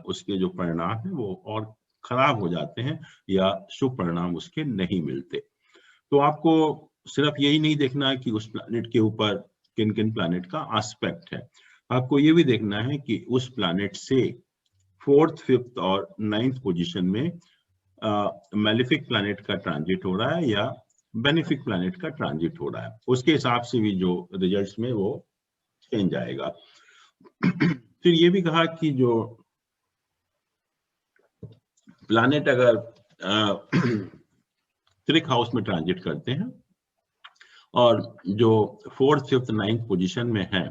उसके जो परिणाम है वो और खराब हो जाते हैं या शुभ परिणाम उसके नहीं मिलते। तो आपको सिर्फ यही नहीं देखना है कि उस प्लैनेट के ऊपर किन किन प्लैनेट का एस्पेक्ट है, आपको ये भी देखना है कि उस प्लैनेट से 4th, 5th और 9th पोजीशन में मेलिफिक प्लैनेट का ट्रांजिट हो रहा है या बेनिफिक प्लैनेट का ट्रांजिट हो रहा है, उसके हिसाब से भी जो रिजल्ट्स में वो चेंज आएगा। फिर ये भी कहा कि जो प्लैनेट अगर त्रिक हाउस में ट्रांजिट करते हैं और जो 4th, 5th, 9th पोजीशन में है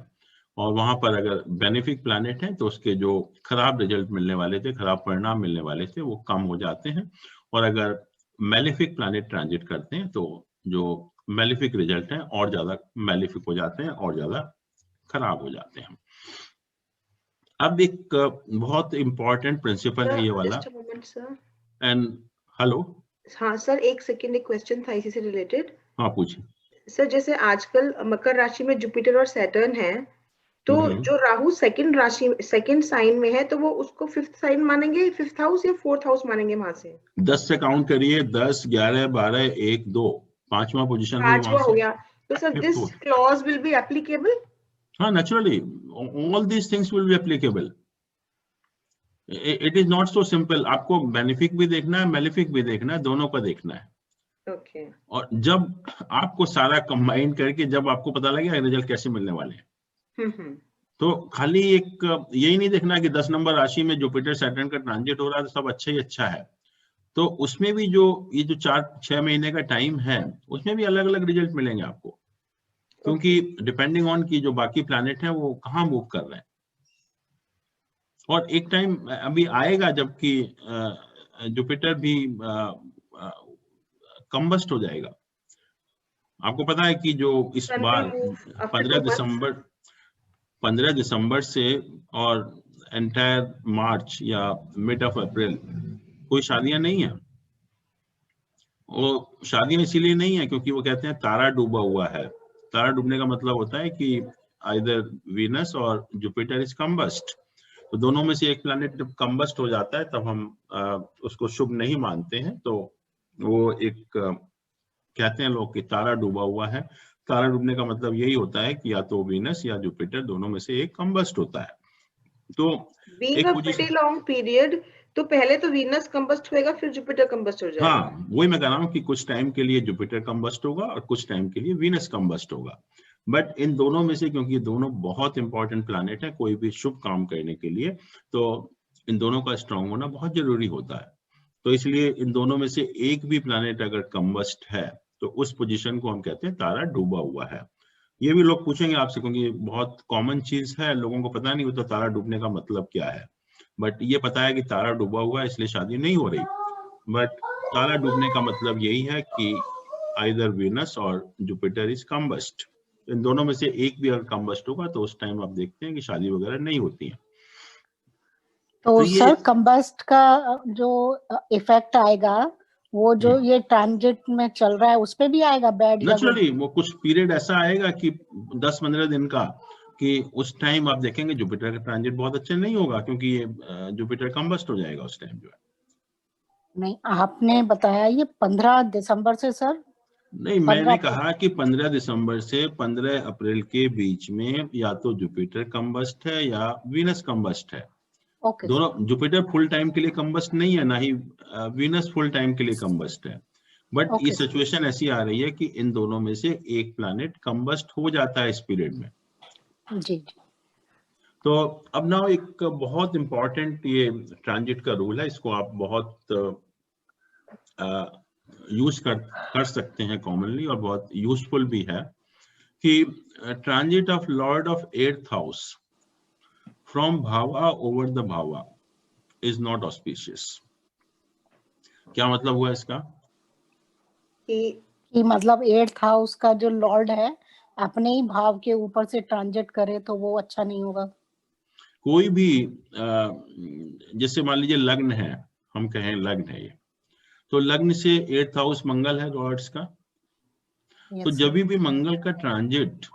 और वहां पर अगर बेनिफिक प्लैनेट है तो उसके जो खराब रिजल्ट मिलने वाले थे, खराब परिणाम मिलने वाले थे वो कम हो जाते हैं। और अगर मेलिफिक प्लैनेट ट्रांजिट करते हैं तो जो मेलिफिक रिजल्ट है और ज्यादा मेलिफिक हो जाते हैं और ज्यादा खराब हो जाते हैं। अब एक बहुत इंपॉर्टेंट प्रिंसिपल है ये वाला। एंड हेलो, हाँ सर, एक सेकेंड, एक क्वेश्चन था इसी से रिलेटेड। हाँ पूछिए सर, जैसे आजकल मकर राशि में जुपिटर और सैटर्न है, तो जो राहु सेकंड राशि सेकंड साइन में है तो वो उसको फिफ्थ साइन मानेंगे, फिफ्थ हाउस या फोर्थ हाउस मानेंगे वहां से? 10 से काउंट करिए, 10, 11, 12, 1, 2, पांचवा पोजीशन हुई वहां पांचवा हो से। गया। तो sir this clause will be applicable? हाँ, naturally, all these things will be applicable. It is not so simple. आपको बेनिफिक भी देखना है, मेलिफिक भी देखना है, दोनों का देखना है। ओके। और जब आपको सारा कंबाइन करके जब आपको पता लगेगा रिजल्ट कैसे मिलने वाले हैं, तो खाली एक यही नहीं देखना कि 10 नंबर राशि में जुपिटर सैटर्न का ट्रांजिट हो रहा है तो सब अच्छा ही अच्छा है। तो उसमें भी जो ये जो 4-6 महीने का टाइम है उसमें भी अलग अलग रिजल्ट मिलेंगे आपको, क्योंकि डिपेंडिंग ऑन की जो बाकी प्लैनेट हैं वो कहाँ मूव कर रहे हैं। और एक टाइम अभी आएगा जबकि जुपिटर भी कंबस्ट हो जाएगा। आपको पता है कि जो इस बार 15 दिसंबर से और एंटायर मार्च या मिड ऑफ अप्रैल कोई शादियां नहीं है। वो शादियां इसीलिए नहीं है क्योंकि वो कहते हैं तारा डूबा हुआ है। तारा डूबने का मतलब होता है कि आइदर वीनस और जुपिटर इज कंबस्ट। तो दोनों में से एक प्लैनेट जब कंबस्ट हो जाता है तब हम उसको शुभ नहीं मानते हैं। तो वो एक कहते हैं लोग कि तारा डूबा हुआ है। तारा डूबने का मतलब यही होता है कि या तो वीनस या जुपिटर दोनों में से एक कंबस्ट होता है। तो being a pretty long period, तो पहले तो वीनस कंबस्ट होएगा फिर जुपिटर कंबस्ट हो जाएगा। हाँ, वही मैं कह रहा हूँ कि कुछ टाइम के लिए जुपिटर कंबस्ट होगा और कुछ टाइम के लिए वीनस कंबस्ट होगा। बट इन दोनों में से, क्योंकि दोनों बहुत इंपॉर्टेंट प्लैनेट है कोई भी शुभ काम करने के लिए, तो इन दोनों का स्ट्रांग होना बहुत जरूरी होता है। तो इसलिए इन दोनों में से एक भी प्लैनेट अगर कंबस्ट है तो उस पोजीशन को हम कहते हैं तारा डूबा हुआ है। ये भी लोग पूछेंगे आपसे क्योंकि बहुत कॉमन चीज है, लोगों को पता नहीं होता तारा डूबने का मतलब क्या है। बट ये पता है कि तारा डूबा हुआ है इसलिए शादी नहीं हो रही। बट तारा डूबने का मतलब यही है कि आइदर वीनस और जुपिटर इज कंबस्ट। इन दोनों में से एक भी अगर कंबस्ट होगा तो उस टाइम आप देखते हैं कि शादी वगैरह नहीं होती है। तो सर कंबस्ट का जो इफेक्ट आएगा वो जो ये ट्रांजिट में चल रहा है उस पे भी आएगा बैड? नेचुरली वो कुछ पीरियड ऐसा आएगा कि 10-15 दिन का, कि उस टाइम आप देखेंगे जुपिटर का ट्रांजिट बहुत अच्छा नहीं होगा क्योंकि ये जुपिटर कंबस्ट हो जाएगा उस टाइम जो है। नहीं, आपने बताया ये 15 दिसंबर से सर? नहीं, मैंने कहा कि 15 दिसंबर से 15 अप्रैल के बीच में या तो जुपिटर कंबस्ट है या वीनस कंबस्ट है। दोनों, जुपिटर फुल टाइम के लिए कंबस्ट नहीं है, ना ही वीनस फुल टाइम के लिए कंबस्ट है। बट ये सिचुएशन ऐसी आ रही है कि इन दोनों में से एक प्लैनेट कंबस्ट हो जाता है इस पीरियड में। जी। तो अब ना एक बहुत इंपॉर्टेंट ये ट्रांजिट का रूल है, इसको आप बहुत यूज कर सकते हैं कॉमनली और बहुत यूजफुल भी है, कि transit of lord of 8th house from bhava over the bhava is not auspicious. क्या मतलब हुआ इसका? कि मतलब 8th हाउस का जो लॉर्ड है अपने ही भाव के ऊपर से ट्रांजिट करे तो वो अच्छा नहीं होगा। कोई भी जैसे मान लीजिए लग्न है, हम कहें लग्न है ये, तो लग्न से 8th हाउस मंगल है लॉर्ड्स का। तो जब भी मंगल का ट्रांजिट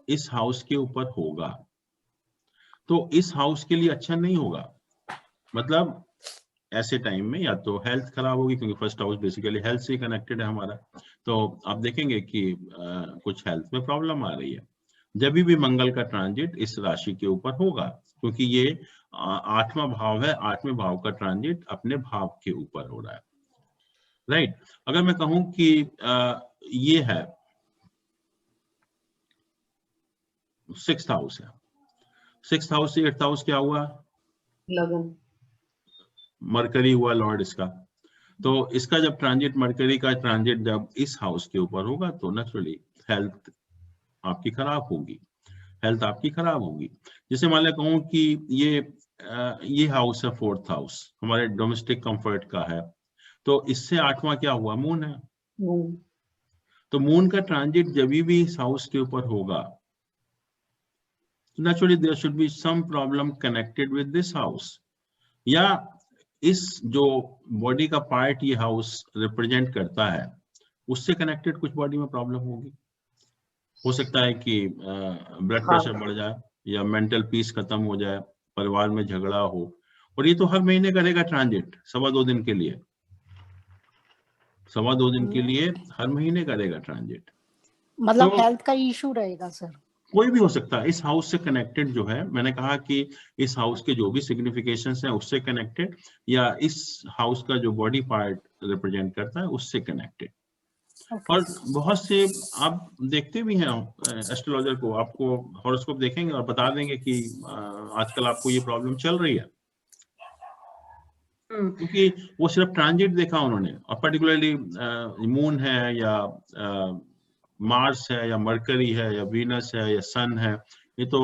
इस हाउस के ऊपर होगा तो इस हाउस के लिए अच्छा नहीं होगा। मतलब ऐसे टाइम में या तो हेल्थ खराब होगी, क्योंकि फर्स्ट हाउस बेसिकली हेल्थ से कनेक्टेड है हमारा। तो आप देखेंगे कि कुछ हेल्थ में प्रॉब्लम आ रही है जब भी मंगल का ट्रांजिट इस राशि के ऊपर होगा, क्योंकि ये 8वां भाव है। 8वें भाव का ट्रांजिट अपने भाव के ऊपर हो रहा है, राइट। अगर मैं कहूं कि ये है 6th हाउस है, 6th हाउस से 8th हाउस क्या हुआ? लगन, मरकरी हुआ लॉर्ड इसका। तो इसका जब ट्रांजिट, मरकरी का ट्रांजिट जब इस हाउस के ऊपर होगा तो नेचुरली हेल्थ आपकी खराब होगी, हेल्थ आपकी खराब होगी। जैसे मान लिया कहूं कि ये हाउस है 4th हाउस, हमारे डोमेस्टिक कंफर्ट का है, तो इससे 8वां क्या हुआ? मून है। तो मून का ट्रांजिट जब भी इस हाउस के ऊपर होगा naturally there should be some problem connected with this house, या इस जो बॉडी का पार्ट ये हाउस रिप्रेजेंट करता है उससे कनेक्टेड कुछ बॉडी में प्रॉब्लम होगी। हो सकता है कि ब्लड प्रेशर बढ़ जाए, या मेंटल पीस खत्म हो जाए, परिवार में झगड़ा हो, और ये तो हर महीने करेगा ट्रांजिट, 2.25 दिन के लिए, 2.25 दिन के लिए हर महीने करेगा ट्रांजिट। मतलब तो हेल्थ का इशू रहेगा सर? कोई भी हो सकता है, इस हाउस से कनेक्टेड जो है, मैंने कहा कि इस हाउस के जो भी सिग्निफिकेशंस हैं उससे कनेक्टेड, या इस हाउस का जो बॉडी पार्ट रिप्रेजेंट करता है उससे कनेक्टेड। और बहुत से आप देखते भी हैं एस्ट्रोलॉजर को, आपको हॉरोस्कोप देखेंगे और बता देंगे कि आजकल आपको ये प्रॉब्लम चल रही है, क्योंकि वो सिर्फ ट्रांजिट देखा उन्होंने, और पर्टिकुलरली मून है या मार्स है या मरकरी है या वीनस है या सन है, ये तो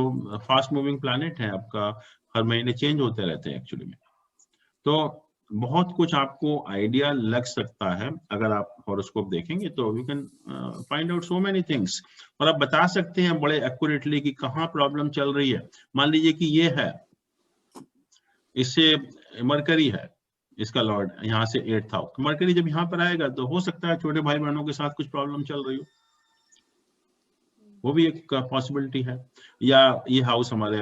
फास्ट मूविंग प्लैनेट है आपका, हर महीने चेंज होते रहते हैं एक्चुअली में। तो बहुत कुछ आपको आइडिया लग सकता है अगर आप हॉरोस्कोप देखेंगे, तो you can find out so many things, और आप बता सकते हैं बड़े एक्यूरेटली कि कहाँ प्रॉब्लम चल रही है। मान लीजिए कि ये है, इससे मरकरी है, इसका लॉर्ड यहाँ से 8th हाउस, मरकरी जब यहाँ पर आएगा तो हो सकता है छोटे भाई बहनों के साथ कुछ प्रॉब्लम चल रही हो, वो भी एक पॉसिबिलिटी है। या ये हाउस हमारे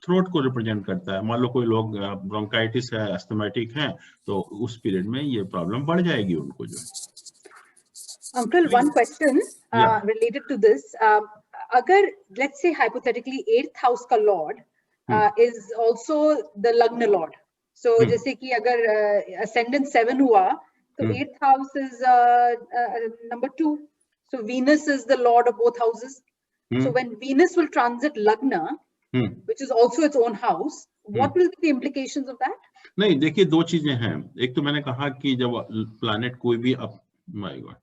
थ्रोट को रिप्रेजेंट करता है, मान लो कोई लोग ब्रोंकाइटिस है, एस्थमेटिक है, तो उस पीरियड में ये प्रॉब्लम बढ़ जाएगी उनको जो है। Uncle, one question related to this. Agar let's say hypothetically 8th house ka lord is also the Lagna lord. So जैसे कि अगर ascendant 7 हुआ तो 8th house is number 2. So Venus is the lord of both houses. So when Venus will transit Lagna, which is also its own house, what will be the implications of that? नहीं, देखिए दो चीजें हैं। एक तो मैंने कहा कि जब प्लैनेट कोई भी माय गॉड,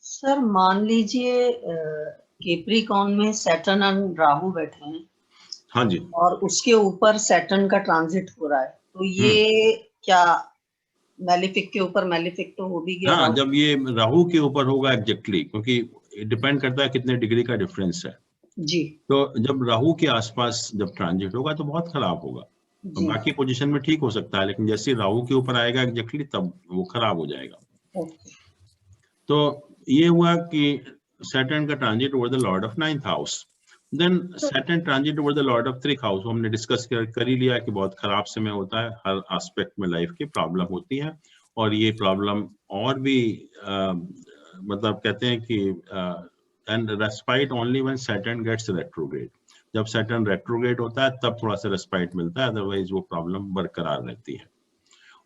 सर मान लीजिए कैप्रिकॉर्न में सैटर्न और राहु बैठे हैं, हाँ जी, और उसके ऊपर सैटर्न का ट्रांजिट हो रहा है, तो ये क्या मैलिफिक के ऊपर मैलिफिक तो हो भी गया? हाँ, जब ये राहु के ऊपर होगा एग्जैक्टली, क्योंकि डिपेंड करता है कितने डिग्री का डिफरेंस है जी। तो जब राहु के आसपास जब ट्रांजिट होगा तो बहुत खराब होगा, तो बाकी पोजीशन में ठीक हो सकता है, लेकिन जैसे राहु के ऊपर आएगा एग्जैक्टली तब वो खराब हो जाएगा। तो ये हुआ कि सैटर्न का transit over the lord of 9th house, then Saturn transit over the lord of 3rd house. हमने डिस्कस कर ही लिया कि बहुत खराब समय होता है, हर एस्पेक्ट में लाइफ की प्रॉब्लम होती है, और ये प्रॉब्लम और भी मतलब कहते हैं कि and respite only when Saturn gets retrograde. जब सैटर्न रेट्रोग्रेड होता है तब थोड़ा सा रेस्पाइट मिलता है, अदरवाइज वो प्रॉब्लम बरकरार रहती है।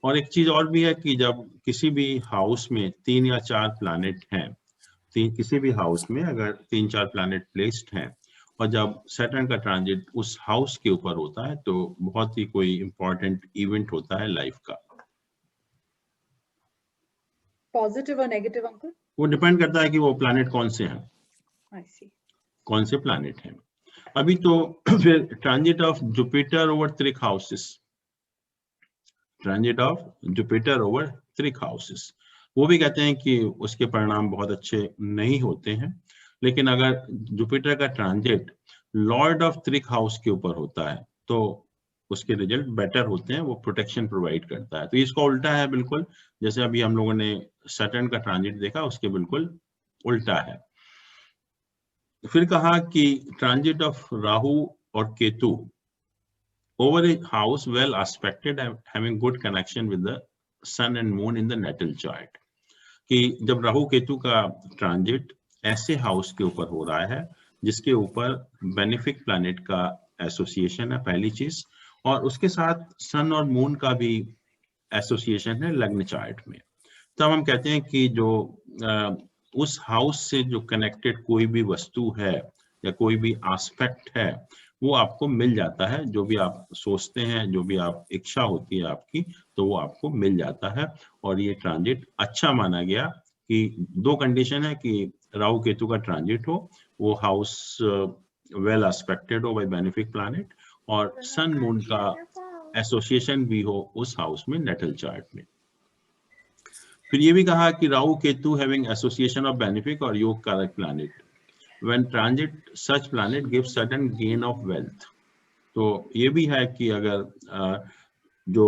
और एक चीज और भी है कि जब किसी भी हाउस में 3 या 4 प्लैनेट हैं, किसी भी हाउस में अगर 3-4 प्लैनेट प्लेस्ड हैं, और जब सैटर्न का ट्रांजिट उस हाउस के ऊपर होता है तो बहुत ही कोई इंपॉर्टेंट इवेंट होता है लाइफ का। पॉजिटिव और नेगेटिव अंकल? वो डिपेंड करता है कि वो प्लैनेट कौन से हैं, I see. कौन से प्लैनेट हैं। अभी तो फिर transit of Jupiter over 3 houses, transit of Jupiter over 3 houses, वो भी कहते हैं कि उसके परिणाम बहुत अच्छे नहीं होते हैं, लेकिन अगर जुपिटर का ट्रांजिट लॉर्ड ऑफ 3 हाउस के ऊपर होता है तो उसके रिजल्ट बेटर होते हैं, वो प्रोटेक्शन प्रोवाइड करता है। तो इसका उल्टा है बिल्कुल, जैसे अभी हम लोगों ने सैटर्न का ट्रांजिट देखा उसके बिल्कुल उल्टा है। फिर कहा कि ट्रांजिट ऑफ राहु और Ketu over a house well aspected having good connection with the sun and moon in the natal chart, कि जब राहु केतु का ट्रांजिट ऐसे हाउस के ऊपर हो रहा है जिसके ऊपर बेनिफिक प्लैनेट का एसोसिएशन है पहली चीज, और उसके साथ सन और मून का भी एसोसिएशन है लग्न चार्ट में, तब हम कहते हैं कि जो उस हाउस से जो कनेक्टेड कोई भी वस्तु है या कोई भी एस्पेक्ट है वो आपको मिल जाता है, जो भी आप सोचते हैं, जो भी आप इच्छा होती है आपकी, तो वो आपको मिल जाता है। और ये ट्रांजिट अच्छा माना गया कि 2 कंडीशन है कि राहु केतु का ट्रांजिट हो, वो हाउस वेल एस्पेक्टेड हो बाय बेनिफिक प्लैनेट, और सन मून का एसोसिएशन भी हो उस हाउस में नेटल चार्ट में। फिर ये भी कहा कि Rahu Ketu having association of benefic और योग कारक planet, when transit such planet give sudden gain of wealth. तो ये भी है कि अगर जो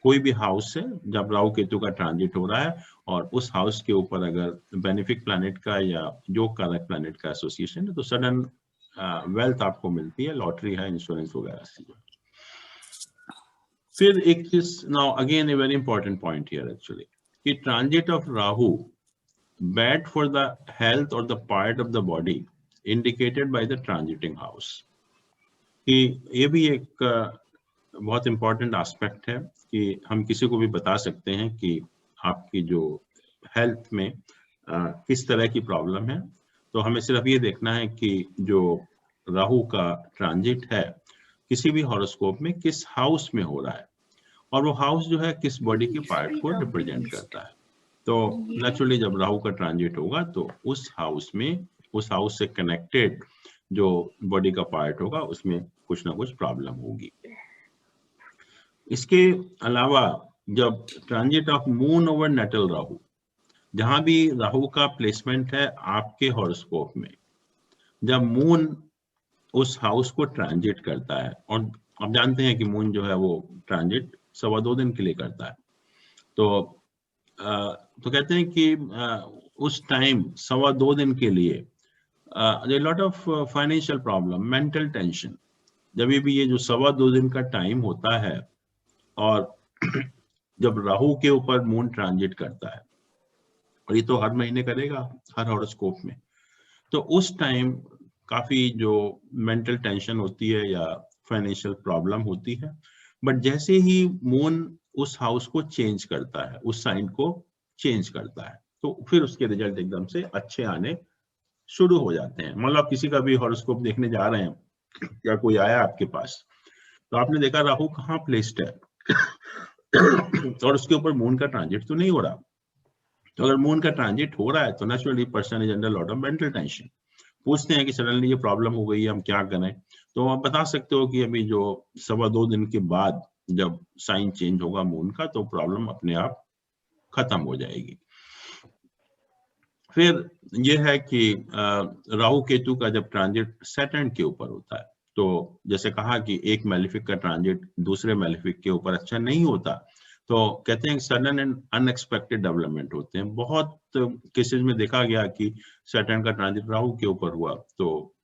कोई भी हाउस है, जब राहु केतु का ट्रांजिट हो रहा है और उस हाउस के ऊपर अगर बेनिफिक प्लैनेट का या योग कारक प्लैनेट का एसोसिएशन है, तो सडन वेल्थ आपको मिलती है, लॉटरी है, इंश्योरेंस वगैरह से। फिर एक चीज, now again a very important point here actually, कि transit of Rahu bad for the health और the part of the body indicated by the transiting house. कि ये भी एक बहुत इंपॉर्टेंट एस्पेक्ट है कि हम किसी को भी बता सकते हैं कि आपकी जो हेल्थ में किस तरह की प्रॉब्लम है। तो हमें सिर्फ ये देखना है कि जो राहु का ट्रांजिट है किसी भी हॉरोस्कोप में किस हाउस में हो रहा है, और वो हाउस जो है किस बॉडी के पार्ट को रिप्रेजेंट करता है। तो नेचुरली जब राहु का ट्रांजिट होगा तो उस हाउस में, उस हाउस से कनेक्टेड जो बॉडी का पार्ट होगा उसमें कुछ ना कुछ प्रॉब्लम होगी। इसके अलावा जब transit of moon over natal Rahu, जहां भी राहु का प्लेसमेंट है आपके हॉरोस्कोप में, जब मून उस हाउस को ट्रांजिट करता है, और आप जानते हैं कि मून जो है वो ट्रांजिट 2.25 दिन के लिए करता है, तो कहते हैं कि उस टाइम 2.25 दिन के लिए lot of financial problem, mental tension. जब भी ये जो 2.25 दिन का टाइम होता है और जब राहु के ऊपर मून ट्रांजिट करता है, और ये तो हर महीने करेगा हर हॉरोस्कोप में, तो उस टाइम काफी जो मेंटल टेंशन होती है या फाइनेंशियल प्रॉब्लम होती है। बट जैसे ही मून उस हाउस को चेंज करता है, उस साइन को चेंज करता है, तो फिर उसके रिजल्ट एकदम से अच्छे आने शुरू हो जाते हैं। मतलब आप किसी का भी हॉरोस्कोप देखने जा रहे हैं या कोई आया आपके पास, तो आपने देखा राहु कहाँ प्लेस्ड है और उसके ऊपर मून का ट्रांजिट तो नहीं हो रहा। तो अगर मून का ट्रांजिट हो रहा है तो naturally person is under lot of mental tension. पूछते हैं कि सडनली ये प्रॉब्लम हो गई है, हम क्या करें? तो आप बता सकते हो कि अभी जो 2.25 दिन के बाद जब साइन चेंज होगा मून का, तो प्रॉब्लम अपने आप खत्म हो जाएगी। फिर ये है कि राहु केतु का जब ट्रांजिट सैटर्न के ऊपर होता है, तो जैसे कहा कि एक मैलेफिक का ट्रांजिट दूसरे मैलेफिक के ऊपर अच्छा नहीं होता, तो कहते हैं सडन एंड अनएक्सपेक्टेड डेवलपमेंट होते हैं। बहुत केसेस में देखा गया कि सैटर्न का ट्रांजिट राहु के ऊपर हुआ तो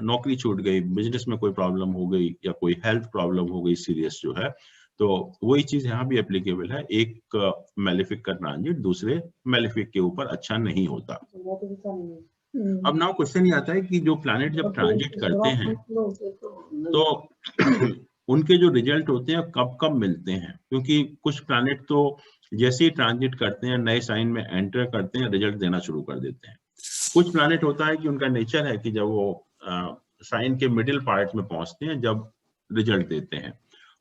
नौकरी छूट गई, बिजनेस में कोई प्रॉब्लम हो गई या कोई हेल्थ प्रॉब्लम हो गई सीरियस जो है। तो वही चीज यहाँ भी एप्लीकेबल है, एक मैलेफिक का ट्रांजिट दूसरे मैलेफिक के ऊपर अच्छा नहीं होता। अब नाउ क्वेश्चन ये आता है कि जो प्लैनेट जब ट्रांजिट करते हैं तो उनके जो रिजल्ट होते हैं कब कब मिलते हैं, क्योंकि कुछ प्लैनेट तो जैसे ही ट्रांजिट करते हैं नए साइन में एंटर करते हैं रिजल्ट देना शुरू कर देते हैं। कुछ प्लैनेट होता है कि उनका नेचर है कि जब वो साइन के मिडिल पार्ट में पहुंचते हैं जब रिजल्ट देते हैं,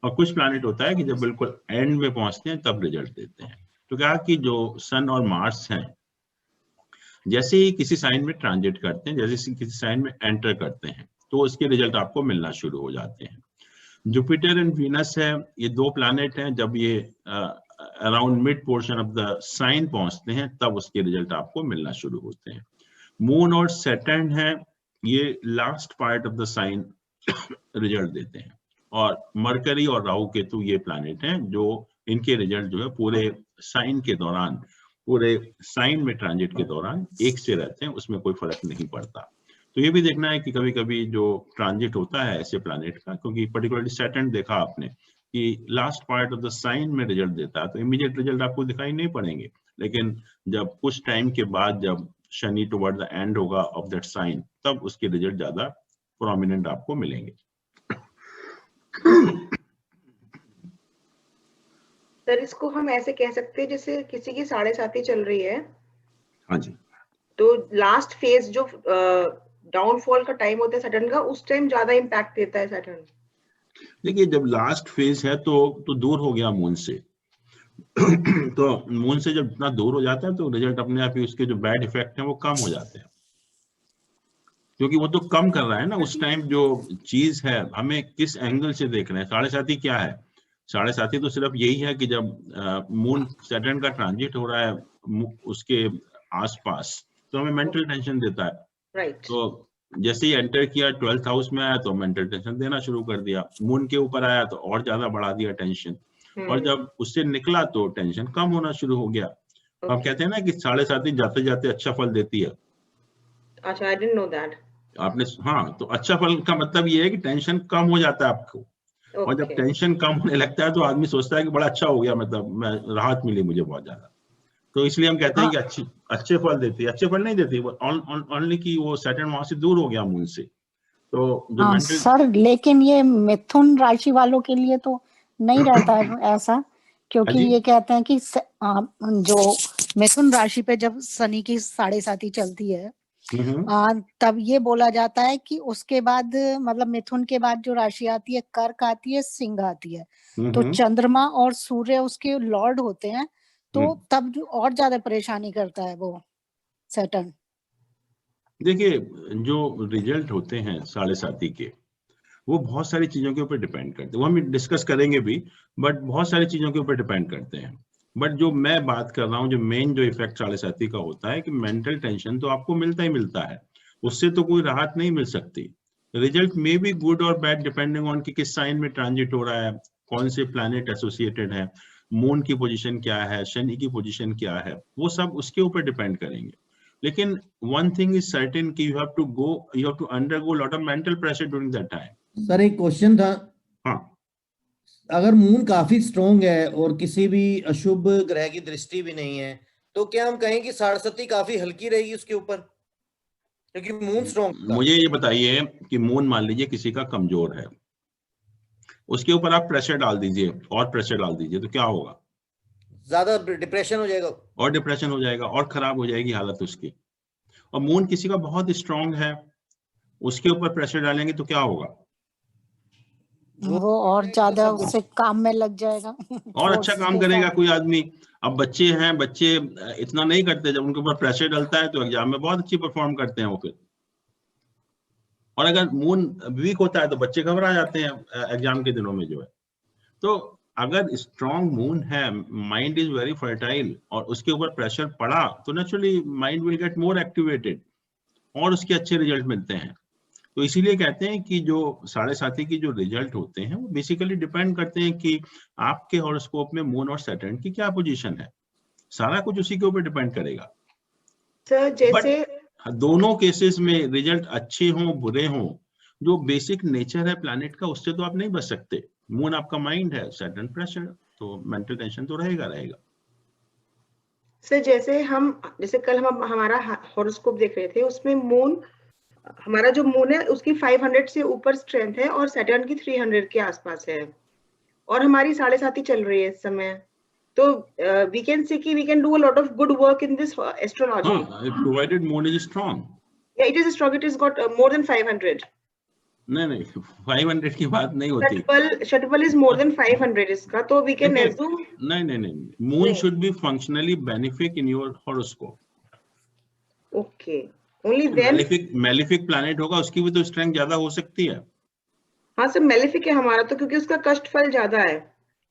और कुछ प्लैनेट होता है कि जब बिल्कुल एंड में पहुंचते हैं तब रिजल्ट देते हैं। तो क्या कि जो सन और मार्स हैं जैसे ही किसी साइन में ट्रांजिट करते हैं, जैसे किसी साइन में एंटर करते हैं, तो उसके रिजल्ट आपको मिलना शुरू हो जाते हैं। जुपिटर एंड वीनस है, ये दो प्लैनेट हैं, जब ये around mid portion of the sign पहुंचते हैं तब उसके रिजल्ट आपको मिलना शुरू होते हैं। मून और सैटर्न है, ये last part of the sign result देते हैं, और मरकरी और राहु केतु ये प्लैनेट हैं जो इनके रिजल्ट जो है पूरे साइन के दौरान, पूरे साइन में ट्रांजिट के दौरान एक से रहते हैं, उसमें कोई फर्क नहीं पड़ता। तो ये भी देखना है कि कभी कभी जो ट्रांजिट होता है ऐसे प्लैनेट का, क्योंकि पर्टिकुलरली सैटर्न देखा आपने कि last part of the sign में रिजल्ट देता है, तो इमीडिएट रिजल्ट आपको दिखाई नहीं पड़ेंगे, लेकिन जब कुछ टाइम के बाद जब शनि टुवर्ड द एंड होगा ऑफ दैट साइन, तब उसके रिजल्ट ज्यादा प्रोमिनेंट आपको मिलेंगे। सर इसको हम ऐसे कह सकते हैं जैसे किसी की 7.5 चल रही है, हाँ जी, तो लास्ट फेज जो डाउनफॉल का टाइम होता है सैटर्न का, उस टाइम ज्यादा इम्पैक्ट देता है सैटर्न। देखिए जब लास्ट फेज है तो दूर हो गया मून से, तो मून से जब इतना दूर हो जाता है तो रिजल्ट अपने आप ही उसके जो बैड इफेक्ट हैं वो कम हो जाते हैं, क्योंकि वो तो कम कर रहा है ना उस टाइम। जो चीज है हमें किस एंगल से देख रहे हैं। 7.5 क्या है? 7.5 तो सिर्फ यही है कि जब मून सैटर्न का ट्रांजिट हो रहा है उसके आसपास तो हमें मेंटल टेंशन देता है। राइट। तो जैसे ही एंटर किया 12th हाउस में आया तो मेंटल टेंशन देना शुरू कर दिया, मून के ऊपर आया तो और ज्यादा बढ़ा दिया टेंशन, और जब उससे निकला तो टेंशन कम होना शुरू हो गया। हम कहते हैं ना कि 7.5 जाते जाते अच्छा फल देती है। अच्छा, आई डिडंट नो दैट। आपने, हाँ, तो अच्छा फल का मतलब ये है कि टेंशन कम हो जाता है आपको। और जब टेंशन कम होने लगता है तो आदमी सोचता है कि बड़ा अच्छा हो गया, मतलब मैं राहत मिली मुझे बहुत ज्यादा। तो इसलिए हम कहते हैं कि अच्छे फल देती है। अच्छे फल नहीं देती वो, ओनली कि वो सैटर्न वहां से दूर हो गया मून से। तो जो मेंटल सर, लेकिन ये मिथुन राशि वालों के लिए तो नहीं रहता है ऐसा, क्योंकि ये कहते हैं कि जो मिथुन राशि पे जब शनि की 7.5 चलती है तब ये बोला जाता है कि उसके बाद मतलब मिथुन के बाद जो राशि आती है कर्क आती है, सिंह आती है। तो चंद्रमा और सूर्य उसके लॉर्ड होते हैं, तो तब जो और ज्यादा परेशानी करता है वो सैटर्न। देखिए, जो रिजल्ट होते हैं 7.5 के वो बहुत सारी चीजों के ऊपर डिपेंड करते हैं, वो हम डिस्कस करेंगे भी, बट बहुत सारी चीजों के ऊपर डिपेंड करते हैं। बट जो मैं बात कर रहा हूँ, जो मेन जो इफेक्ट 7.5 का होता है कि मेंटल टेंशन तो आपको मिलता ही मिलता है, उससे तो कोई राहत नहीं मिल सकती। रिजल्ट मे बी गुड और बैड डिपेंडिंग ऑन कि किस साइन में ट्रांजिट हो रहा है, कौन से प्लैनेट एसोसिएटेड है, मून की पोजीशन क्या है, शनि की पोजीशन क्या है, वो सब उसके ऊपर डिपेंड करेंगे। लेकिन वन थिंग इज सर्टेन कि you have to undergo lot of mental pressure during that time. Sir एक क्वेश्चन था, हाँ, अगर मून काफी स्ट्रोंग है और किसी भी अशुभ ग्रह की दृष्टि भी नहीं है, तो क्या हम कहें कि 7.5 काफी हल्की रहेगी उसके ऊपर, क्योंकि मून स्ट्रोंग? मुझे ये बताइए कि मून मान लीजिए किसी का कमजोर है, उसके ऊपर आप प्रेशर डाल दीजिए और प्रेशर डाल दीजिए तो क्या होगा? ज्यादा डिप्रेशन हो जाएगा, और डिप्रेशन हो जाएगा और खराब हो जाएगी हालत उसकी। और मून किसी का बहुत स्ट्रांग है, उसके ऊपर प्रेशर डालेंगे तो क्या होगा? वो और ज्यादा उससे काम में लग जाएगा और अच्छा काम करेगा कोई आदमी। अब बच्चे हैं, बच्चे इतना नहीं करते, जब उनके ऊपर प्रेशर डलता है तो एग्जाम में बहुत अच्छी परफॉर्म करते हैं वो फिर। और अगर मून वीक होता है तो बच्चे घबरा जाते हैं एग्जाम के दिनों में जो है। तो अगर स्ट्रॉन्ग मून है, माइंड इज वेरी फर्टाइल, और उसके ऊपर प्रेशर पड़ा तो naturally mind will get more activated और उसके अच्छे रिजल्ट मिलते हैं। तो इसीलिए कहते हैं कि जो 7.5 की जो रिजल्ट होते हैं वो बेसिकली डिपेंड करते हैं कि आपके हॉरोस्कोप में मून और सैटर्न की क्या पोजीशन है। सारा कुछ उसी के ऊपर डिपेंड करेगा। सर जैसे दोनों केसेस में रिजल्ट अच्छे हों बुरे हों, जो बेसिक नेचर है प्लैनेट का उससे तो आप नहीं बच सकते। मून आपका माइंड है, सैटर्न प्रेशर, तो मेंटल टेंशन तो रहेगा। सर जैसे कल हम हमारा हॉरोस्कोप देख रहे थे, उसमें मून, हमारा जो मून है उसकी 500 से ऊपर स्ट्रेंथ है और सैटर्न की 300 के आसपास है, और हमारी 7.5 चल रही है इस समय। तो we can say कि we can do a lot of good work in this astrology. Provided moon is strong. Yeah, it is strong. It has got more than 500. नहीं 500 की बात नहीं होती। Shutable is more than 500 इसका, तो we can assume नहीं moon should be functionally benefic in your horoscope. Okay, only then malefic planet होगा उसकी भी तो स्ट्रेंथ ज्यादा हो सकती है। हाँ सर, malefic है हमारा तो, क्योंकि उसका कष्ट फल ज्यादा है।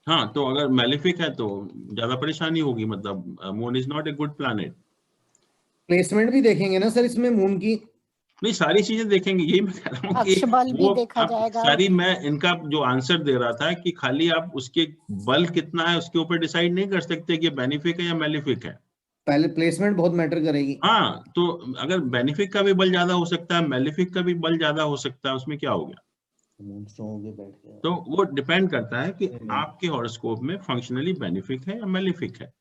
हाँ, तो अगर malefic है तो ज्यादा परेशानी होगी, मतलब moon is not a good planet. Placement भी देखेंगे ना सर इसमें मून की? नहीं, सारी चीजें देखेंगे, यही मैं कह रहा हूँ कि वो देखा जाएगा। सारी, मैं इनका जो आंसर दे रहा था कि खाली आप उसके बल कितना है उसके ऊपर डिसाइड नहीं कर सकते कि बेनिफिक है या मेलिफिक है। पहले प्लेसमेंट बहुत मैटर करेगी। हाँ, तो अगर बेनिफिक का भी बल ज्यादा हो सकता है, मेलिफिक का भी बल ज्यादा हो सकता है, उसमें क्या हो गया? तो वो डिपेंड करता है कि आपके हॉरोस्कोप में फंक्शनली बेनिफिक है या मेलिफिक है।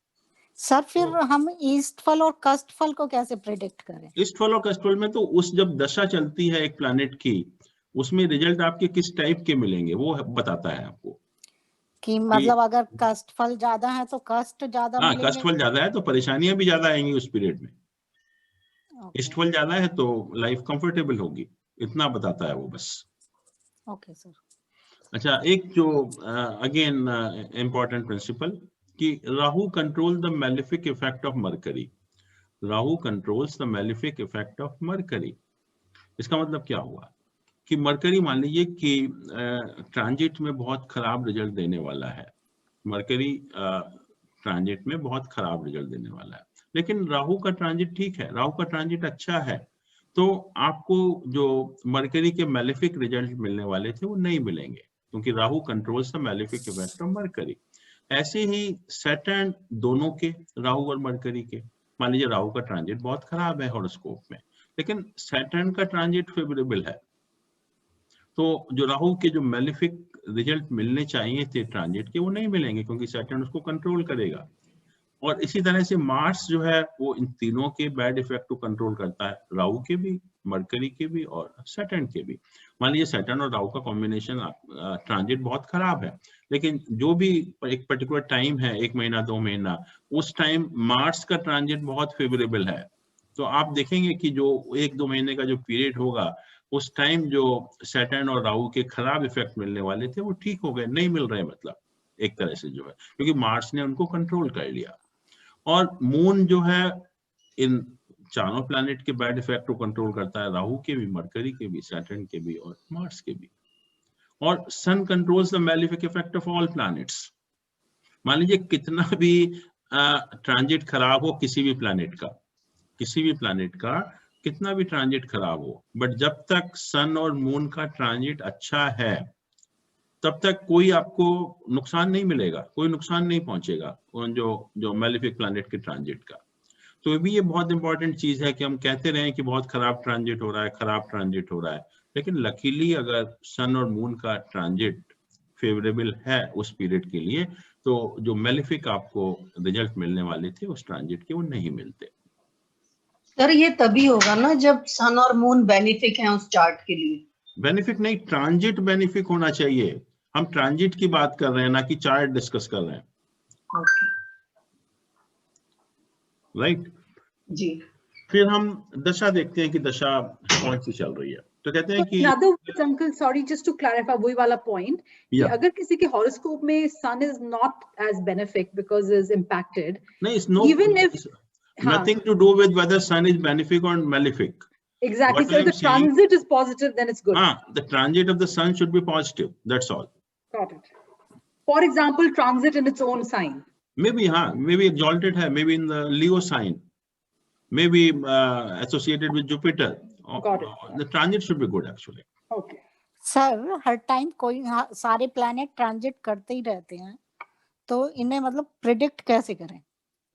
सर फिर हम ईस्ट फल और कस्ट फल को कैसे प्रेडिक्ट करें? ईस्ट फल और कस्ट फल में तो उस जब दशा चलती है एक प्लैनेट की, उसमें रिजल्ट आपके किस टाइप के मिलेंगे वो बताता है आपको। कि मतलब अगर कस्ट फल ज्यादा है तो कष्ट ज्यादा मिलेंगे। कष्ट फल ज्यादा है तो परेशानियां भी ज्यादा आएंगी उस पीरियड में। ईस्ट फल ज्यादा है तो लाइफ कंफर्टेबल होगी, इतना बताता है वो बस। Okay sir. अच्छा, एक जो अगेन इम्पोर्टेंट प्रिंसिपल कि Rahu control the malefic effect of mercury. Rahu controls the malefic effect of mercury. इसका मतलब क्या हुआ कि मरकरी मान लीजिए कि ट्रांजिट में बहुत खराब रिजल्ट देने वाला है, मरकरी ट्रांजिट में बहुत खराब रिजल्ट देने वाला है, लेकिन राहु का ट्रांजिट ठीक है, राहु का ट्रांजिट अच्छा है, तो आपको जो मरकरी के मेलिफिक रिजल्ट मिलने वाले थे वो नहीं मिलेंगे, क्योंकि Rahu controls the malefic effect of mercury. ऐसे ही सैटर्न दोनों के, राहु और मरकरी के, मान लीजिए राहु का ट्रांजिट बहुत खराब है हॉरोस्कोप में, लेकिन सैटर्न का ट्रांजिट फेवरेबल है, तो जो राहु के जो मेलिफिक रिजल्ट मिलने चाहिए थे ट्रांजिट के वो नहीं मिलेंगे, क्योंकि सैटर्न उसको कंट्रोल करेगा। और इसी तरह से मार्स जो है वो इन तीनों के बैड इफेक्ट को कंट्रोल करता है, राहु के भी, मरकरी के भी और सैटर्न के भी। मान लीजिए सैटर्न और राहु का कॉम्बिनेशन ट्रांजिट बहुत खराब है, लेकिन जो भी एक पर्टिकुलर टाइम है, 1 महीना 2 महीना, उस टाइम मार्स का ट्रांजिट बहुत फेवरेबल है, तो आप देखेंगे कि जो 1-2 महीने का जो पीरियड होगा उस टाइम जो सैटर्न और राहु के खराब इफेक्ट मिलने वाले थे वो ठीक हो गए, नहीं मिल रहे, मतलब एक तरह से जो है, क्योंकि मार्स ने उनको कंट्रोल कर लिया। और मून जो है इन चारों प्लैनेट के बैड इफेक्ट को कंट्रोल करता है, राहु के भी, मरकरी के भी, सैटर्न के भी और मार्स के भी। और sun controls the malefic effect of all planets. मान लीजिए कितना भी ट्रांजिट खराब हो किसी भी प्लैनेट का, किसी भी प्लैनेट का कितना भी ट्रांजिट खराब हो, बट जब तक सन और मून का ट्रांजिट अच्छा है तब तक कोई आपको नुकसान नहीं मिलेगा, कोई नुकसान नहीं पहुंचेगा उन जो मेलिफिक प्लैनेट के ट्रांजिट का। तो भी ये बहुत इंपॉर्टेंट चीज है कि हम कहते रहे कि बहुत खराब ट्रांजिट हो रहा है, खराब ट्रांजिट हो रहा है, लेकिन लकीली अगर सन और मून का ट्रांजिट फेवरेबल है उस पीरियड के लिए, तो जो मेलिफिक आपको रिजल्ट मिलने वाले थे उस ट्रांजिट के वो नहीं मिलते। सर ये तभी होगा ना जब सन और मून बेनिफिक हैं उस चार्ट के लिए। बेनिफिक नहीं, ट्रांजिट बेनिफिक होना चाहिए। हम ट्रांजिट की बात कर रहे हैं, ना कि चार्ट डिस्कस कर रहे हैं। राइट जी। फिर हम दशा देखते हैं कि दशा कौन सी चल रही है। तो कहते हैं कि uncle sorry just to clarify वही वाला पॉइंट कि अगर किसी के हॉरोस्कोप में sun is not as benefic because is impacted, नहीं, even if nothing to do with whether sun is benefic or malefic. Exactly. So if the transit is positive, then it's good. The transit of the sun should be positive. That's all. Got it. For example, transit in its own sign. Maybe, maybe exalted hai, maybe in the Leo sign, maybe associated with Jupiter. Got it. The transit should be good actually. Okay. Sir her time कोई सारे planet transit करते ही रहते हैं, तो इन्हें मतलब predict कैसे करें?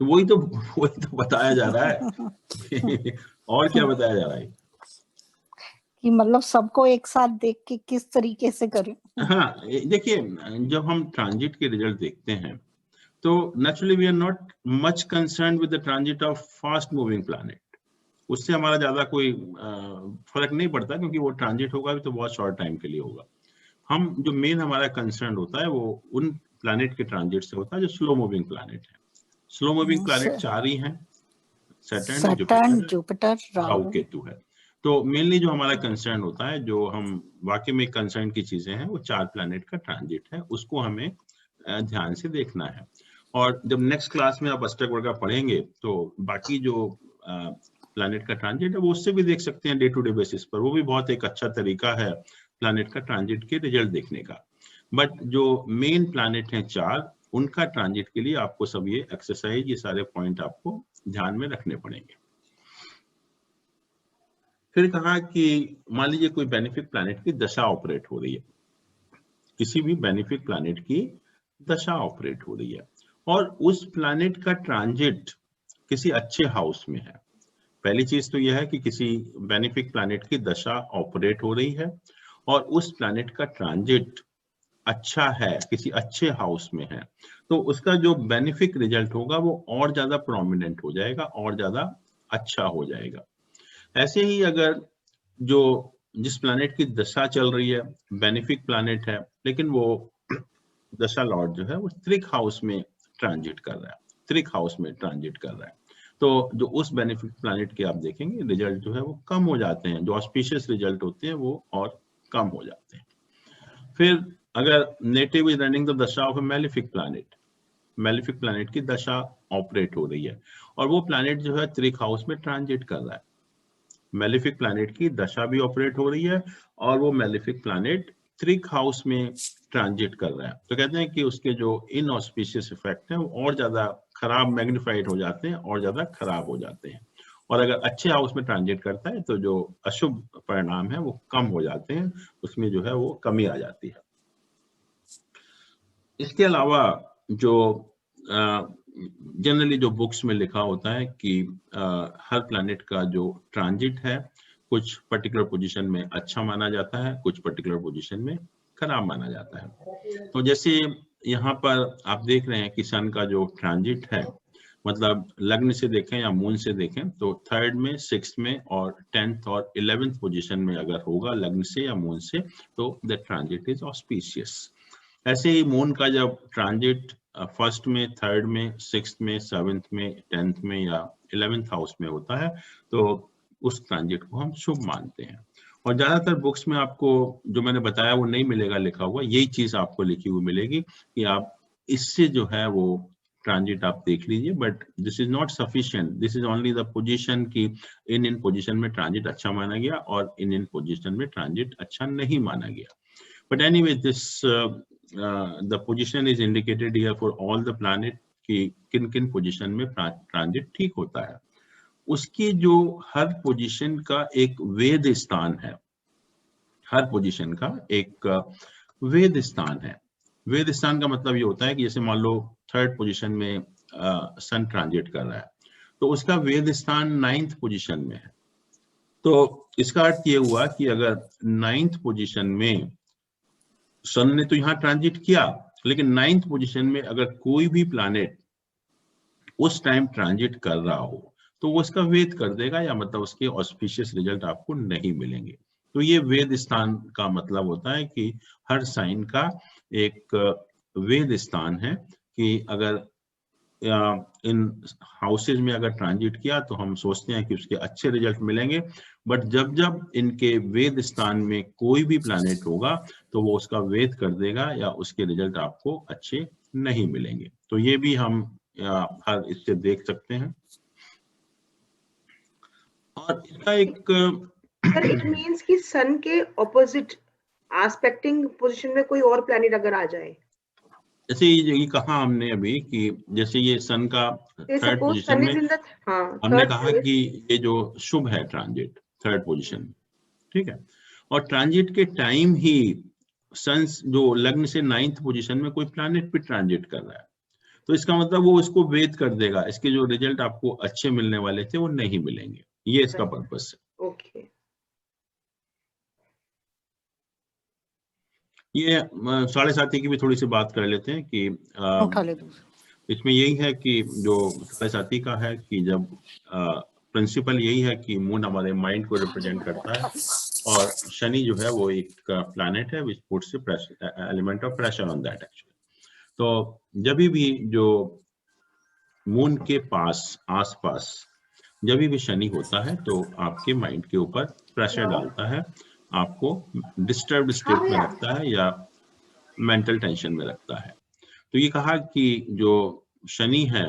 वही तो बताया जा रहा है। और क्या बताया जा रहा है कि मतलब सबको एक साथ देख के किस तरीके से करें? हाँ देखिए, जब हम ट्रांजिट के रिजल्ट देखते हैं तो naturally we are not much concern with the transit of fast moving planet. उससे हमारा ज्यादा कोई फर्क नहीं पड़ता, क्योंकि वो ट्रांजिट होगा भी तो बहुत शॉर्ट टाइम के लिए होगा। हम जो मेन हमारा कंसर्न होता है वो उन प्लैनेट के ट्रांजिट से होता है जो स्लो मूविंग प्लैनेट है। स्लो मूविंग प्लैनेट 4 ही हैं, सैटर्न, जुपिटर, राहु, केतु है। तो मेनली जो हमारा कंसर्न होता है, जो हम वाकई में कंसर्न की चीजें हैं, वो 4 प्लैनेट का ट्रांजिट है, उसको हमें ध्यान से देखना है। और जब नेक्स्ट क्लास में आप अष्टक वर्ग पढ़ेंगे तो बाकी जो प्लैनेट का ट्रांजिट है वो उससे भी देख सकते हैं डे टू डे बेसिस पर, वो भी बहुत एक अच्छा तरीका है प्लैनेट का ट्रांजिट के रिजल्ट देखने का। बट जो मेन प्लैनेट हैं 4, उनका ट्रांजिट के लिए आपको सब ये एक्सरसाइज, ये सारे पॉइंट आपको ध्यान में रखने पड़ेंगे। फिर कहा कि मान लीजिए कोई बेनिफिक प्लैनेट की दशा ऑपरेट हो रही है, किसी भी बेनिफिक प्लैनेट की दशा ऑपरेट हो रही है और उस प्लैनेट का ट्रांजिट किसी अच्छे हाउस में है। पहली चीज तो यह है कि किसी बेनिफिक प्लैनेट की दशा ऑपरेट हो रही है और उस प्लैनेट का ट्रांजिट अच्छा है, किसी अच्छे हाउस में है, तो उसका जो बेनिफिक रिजल्ट होगा वो और ज्यादा प्रोमिनेंट हो जाएगा, और ज्यादा अच्छा हो जाएगा। ऐसे ही अगर जो जिस प्लैनेट की दशा चल रही है बेनिफिक प्लैनेट है, लेकिन वो दशा लॉर्ड जो है वो त्रिक हाउस में ट्रांजिट कर रहा है, त्रिक हाउस में ट्रांजिट कर रहा है, तो जो उस बेनिफिक प्लैनेट के आप देखेंगे रिजल्ट जो है वो कम हो जाते हैं, जो ऑस्पिशियस रिजल्ट होते हैं वो और कम हो जाते हैं। फिर अगर नेटिव इज रनिंग द दशा of A malefic planet, malefic planet की दशा ऑपरेट हो रही है और वो प्लैनेट जो है त्रिक हाउस में ट्रांजिट कर रहा है। मेलिफिक प्लैनेट की दशा भी ऑपरेट हो रही है और वो मेलिफिक प्लैनेट त्रिक हाउस में ट्रांजिट कर रहा है। तो कहते हैं कि उसके जो इनऑस्पिशियस इफेक्ट हैं वो और ज्यादा खराब मैग्नीफाइड हो जाते हैं और ज्यादा खराब हो जाते हैं, और अगर अच्छे हाउस में ट्रांजिट करता है तो जो अशुभ परिणाम है वो कम हो जाते हैं, उसमें जो है वो कमी आ जाती है। इसके अलावा जो जनरली जो बुक्स में लिखा होता है कि हर प्लैनेट का जो ट्रांजिट है कुछ पर्टिकुलर पोजीशन में अच्छा माना जाता है, कुछ पर्टिकुलर पोजीशन में खराब माना जाता है। तो जैसे यहाँ पर आप देख रहे हैं कि सन का जो ट्रांजिट है, मतलब लग्न से देखें या मून से देखें तो 3rd में, 6th में और 10th और 11th पोजीशन में अगर होगा लग्न से या मून से तो द ट्रांजिट इज ऑस्पिशियस। ऐसे ही मून का जब ट्रांजिट 1st में, 3rd में, 6th में, 7th में, 10th में या 11th हाउस में होता है तो उस ट्रांजिट को हम शुभ मानते हैं। और ज्यादातर बुक्स में आपको जो मैंने बताया वो नहीं मिलेगा लिखा हुआ, यही चीज आपको लिखी हुई मिलेगी कि आप इससे जो है वो ट्रांजिट आप देख लीजिए, but this is not sufficient, this is only the position की इन पोजीशन में ट्रांजिट अच्छा माना गया और इन पोजीशन में ट्रांजिट अच्छा नहीं माना गया। But anyway this the position is indicated here for all the planet कि किन किन पोजीशन में ट्रांजिट ठीक होता है। उसकी जो हर पोजीशन का एक वेद स्थान है, हर पोजीशन का एक वेद स्थान है। वेद स्थान का मतलब ये होता है कि जैसे मान लो 3rd पोजीशन में सन ट्रांजिट कर रहा है तो उसका वेद स्थान 9th पोजीशन में है। तो इसका अर्थ ये हुआ कि अगर 9th पोजीशन में सन ने तो यहाँ ट्रांजिट किया, लेकिन 9th पोजीशन में अगर कोई भी प्लैनेट उस टाइम ट्रांजिट कर रहा हो तो वो उसका वेद कर देगा, या मतलब उसके ऑस्पिशियस रिजल्ट आपको नहीं मिलेंगे। तो ये वेद स्थान का मतलब होता है कि हर साइन का एक वेद स्थान है कि अगर इन हाउसेज में अगर ट्रांजिट किया तो हम सोचते हैं कि उसके अच्छे रिजल्ट मिलेंगे, बट जब जब इनके वेद स्थान में कोई भी प्लैनेट होगा तो वो उसका वेद कर देगा या उसके रिजल्ट आपको अच्छे नहीं मिलेंगे। तो ये भी हम हर इससे देख सकते हैं। और इसका एक इट मींस कि सन के ऑपोजिट एस्पेक्टिंग पोजीशन में कोई और प्लैनेट अगर आ जाए, जैसे ये कहा हमने अभी कि जैसे ये सन का 3rd पोजीशन में हमने कहा कि ये जो शुभ है ट्रांजिट 3rd पोजीशन, ठीक है, और ट्रांजिट के टाइम ही सन जो लग्न से 9th पोजीशन में कोई प्लैनेट भी ट्रांजिट कर रहा है तो इसका मतलब वो इसको वेद कर देगा, इसके जो रिजल्ट आपको अच्छे मिलने वाले थे वो नहीं मिलेंगे। ये इसका पर्पस है। ओके, ये 7.5 की भी थोड़ी सी बात कर लेते हैं कि इसमें यही है कि जो 7.5 का है कि जब प्रिंसिपल यही है कि मून हमारे माइंड को रिप्रेजेंट करता है और शनि जो है वो एक प्लैनेट है विच puts element of pressure on that actually. तो जब भी जो मून के पास आसपास जब भी शनि होता है तो आपके माइंड के ऊपर प्रेशर डालता है, आपको डिस्टर्ब्ड स्टेट में रखता है या मेंटल टेंशन में रखता है। तो ये कहा कि जो शनि है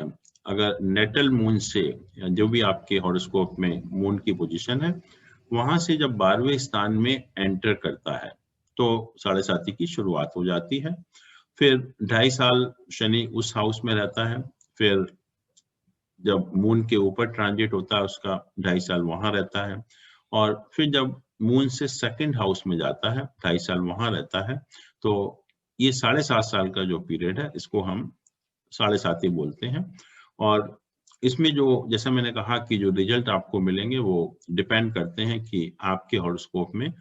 अगर नेटल मून से जो भी आपके हॉरोस्कोप में मून की पोजीशन है वहां से जब 12वें स्थान में एंटर करता है तो 7.5 की शुरुआत हो जाती है। फिर 2.5 साल शनि उस हाउस में रहता है, फिर जब मून के ऊपर ट्रांजिट होता है उसका 2.5 साल वहां रहता है, और फिर जब मून से 2nd हाउस में जाता है 2.5 साल वहां रहता है। तो ये 7.5 साल का जो पीरियड है इसको हम 7.5 बोलते हैं। और इसमें जो जैसा मैंने कहा कि जो रिजल्ट आपको मिलेंगे वो डिपेंड करते हैं कि आपके हॉरोस्कोप में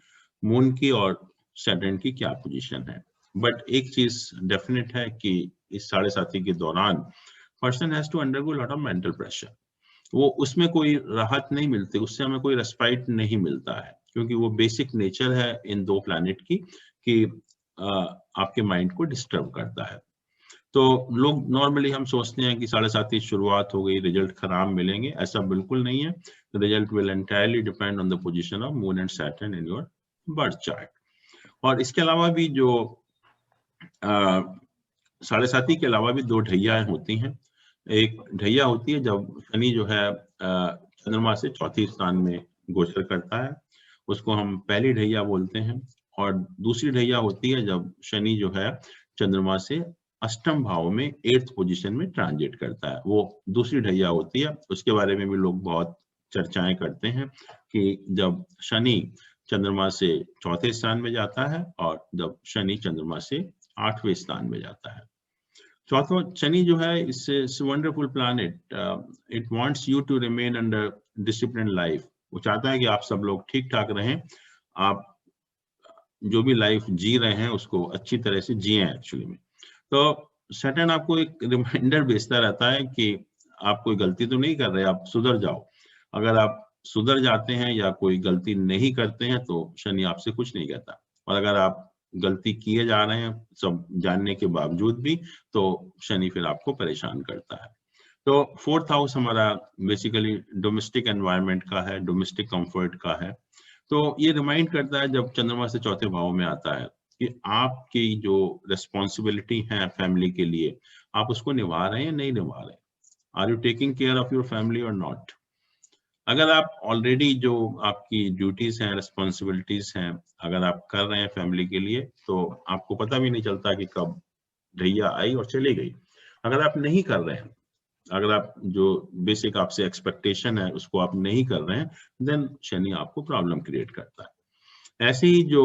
मून की और सैटर्न की क्या पोजीशन है। बट एक चीज डेफिनेट है कि इस 7.5 के दौरान person has to undergo lot of mental pressure. वो उसमें कोई राहत नहीं मिलती, उससे हमें कोई रेस्पाइट नहीं मिलता है, क्योंकि वो बेसिक नेचर है इन दो प्लैनेट की कि आपके माइंड को डिस्टर्ब करता है। तो लोग नॉर्मली हम सोचते हैं कि 7.5 शुरुआत हो गई रिजल्ट खराब मिलेंगे, ऐसा बिल्कुल नहीं है। Result will entirely depend on the position of moon and Saturn in your birth chart. और इसके अलावा भी जो साढ़े साथी के अलावा भी 2 ढैया होती हैं। एक ढैया होती है जब शनि जो है चंद्रमा से चौथे स्थान में गोचर करता है, उसको हम पहली ढैया बोलते हैं। और दूसरी ढैया होती है जब शनि जो है चंद्रमा से अष्टम भाव में 8th पोजीशन में ट्रांजिट करता है, वो दूसरी ढैया होती है। उसके बारे में भी लोग बहुत चर्चाएं करते हैं कि जब शनि चंद्रमा से चौथे स्थान में जाता है और जब शनि चंद्रमा से 8वें स्थान में जाता है। चौथा शनि जो है it's wonderful planet, it wants you to remain under discipline life. वो चाहता है कि आप सब लोग ठीक ठाक रहें, आप जो भी लाइफ जी रहे हैं उसको अच्छी तरह से जिए एक्चुअली में। तो सैटर्न आपको एक रिमाइंडर भेजता रहता है कि आप कोई गलती तो नहीं कर रहे, आप सुधर जाओ। अगर आप सुधर जाते हैं या कोई गलती नहीं करते हैं तो शनि आपसे कुछ नहीं कहता, और अगर आप गलती किए जा रहे हैं सब जानने के बावजूद भी, तो शनि फिर आपको परेशान करता है। तो 4th हाउस हमारा बेसिकली डोमेस्टिक एनवायरनमेंट का है, डोमेस्टिक कंफर्ट का है। तो ये रिमाइंड करता है जब चंद्रमा से चौथे भाव में आता है कि आपकी जो रिस्पॉन्सिबिलिटी है फैमिली के लिए, आप उसको निभा रहे हैं नहीं निभा रहे, are you taking care of your family और नॉट। अगर आप ऑलरेडी जो आपकी ड्यूटीज हैं, रिस्पॉन्सिबिलिटीज हैं, अगर आप कर रहे हैं फैमिली के लिए, तो आपको पता भी नहीं चलता कि कब ढैया आई और चली गई। अगर आप नहीं कर रहे हैं, अगर आप जो बेसिक आपसे एक्सपेक्टेशन है उसको आप नहीं कर रहे हैं, देन शनि आपको प्रॉब्लम क्रिएट करता है। ऐसे ही जो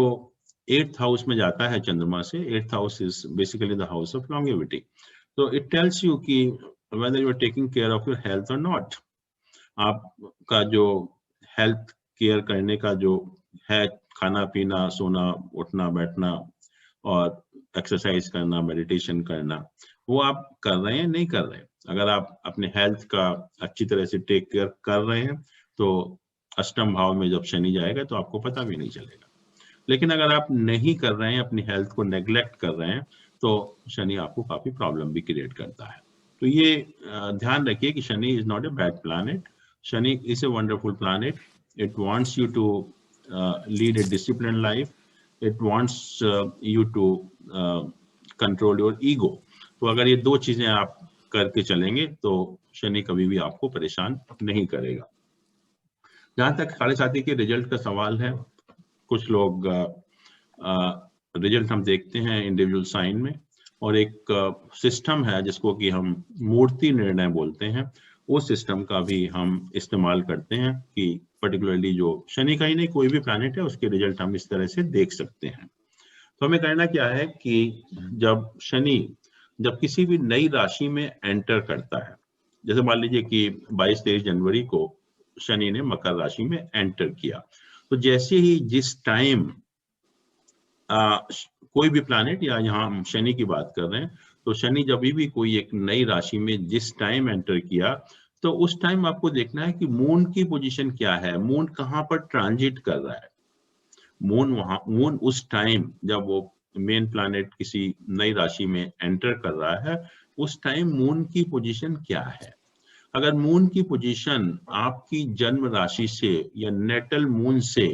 8th हाउस में जाता है चंद्रमा से, 8th house is basically the house of longevity. तो इट टेल्स यू कि whether you are taking care of your health और नॉट। आपका जो हेल्थ केयर करने का जो है, खाना पीना, सोना, उठना बैठना और एक्सरसाइज करना, मेडिटेशन करना, वो आप कर रहे हैं नहीं कर रहे हैं। अगर आप अपने हेल्थ का अच्छी तरह से टेक केयर कर रहे हैं तो अष्टम भाव में जब शनि जाएगा तो आपको पता भी नहीं चलेगा। लेकिन अगर आप नहीं कर रहे हैं, अपनी हेल्थ को नेग्लेक्ट कर रहे हैं, तो शनि आपको काफी प्रॉब्लम भी क्रिएट करता है। तो ये ध्यान रखिए कि Shani is not a bad planet, Shani is a wonderful planet. It wants you to lead a discipline life, it wants you to control your ego. तो अगर ये 2 चीजें आप करके चलेंगे तो शनि कभी भी आपको परेशान नहीं करेगा। जहां तक साढ़े साथी के रिजल्ट का सवाल है, कुछ लोग रिजल्ट हम देखते हैं इंडिविजुअल साइन में, और एक सिस्टम है जिसको कि हम मूर्ति निर्णय बोलते हैं, उस सिस्टम का भी हम इस्तेमाल करते हैं कि पर्टिकुलरली जो शनि का ही नहीं कोई भी प्लैनेट है उसके रिजल्ट हम इस तरह से देख सकते हैं। तो हमें करना क्या है कि जब शनि जब किसी भी नई राशि में एंटर करता है, जैसे मान लीजिए कि 22-23 जनवरी को शनि ने मकर राशि में एंटर किया, तो जैसे ही जिस टाइम कोई भी प्लैनेट, या यहाँ हम शनि की बात कर रहे हैं, तो शनि जब भी कोई एक नई राशि में जिस टाइम एंटर किया, तो उस टाइम आपको देखना है कि मून की पोजीशन क्या है, मून कहाँ पर ट्रांजिट कर रहा है। मून उस टाइम जब वो मेन प्लैनेट किसी नई राशि में एंटर कर रहा है, उस टाइम मून की पोजीशन क्या है। अगर मून की पोजीशन आपकी जन्म राशि से या नेटल मून से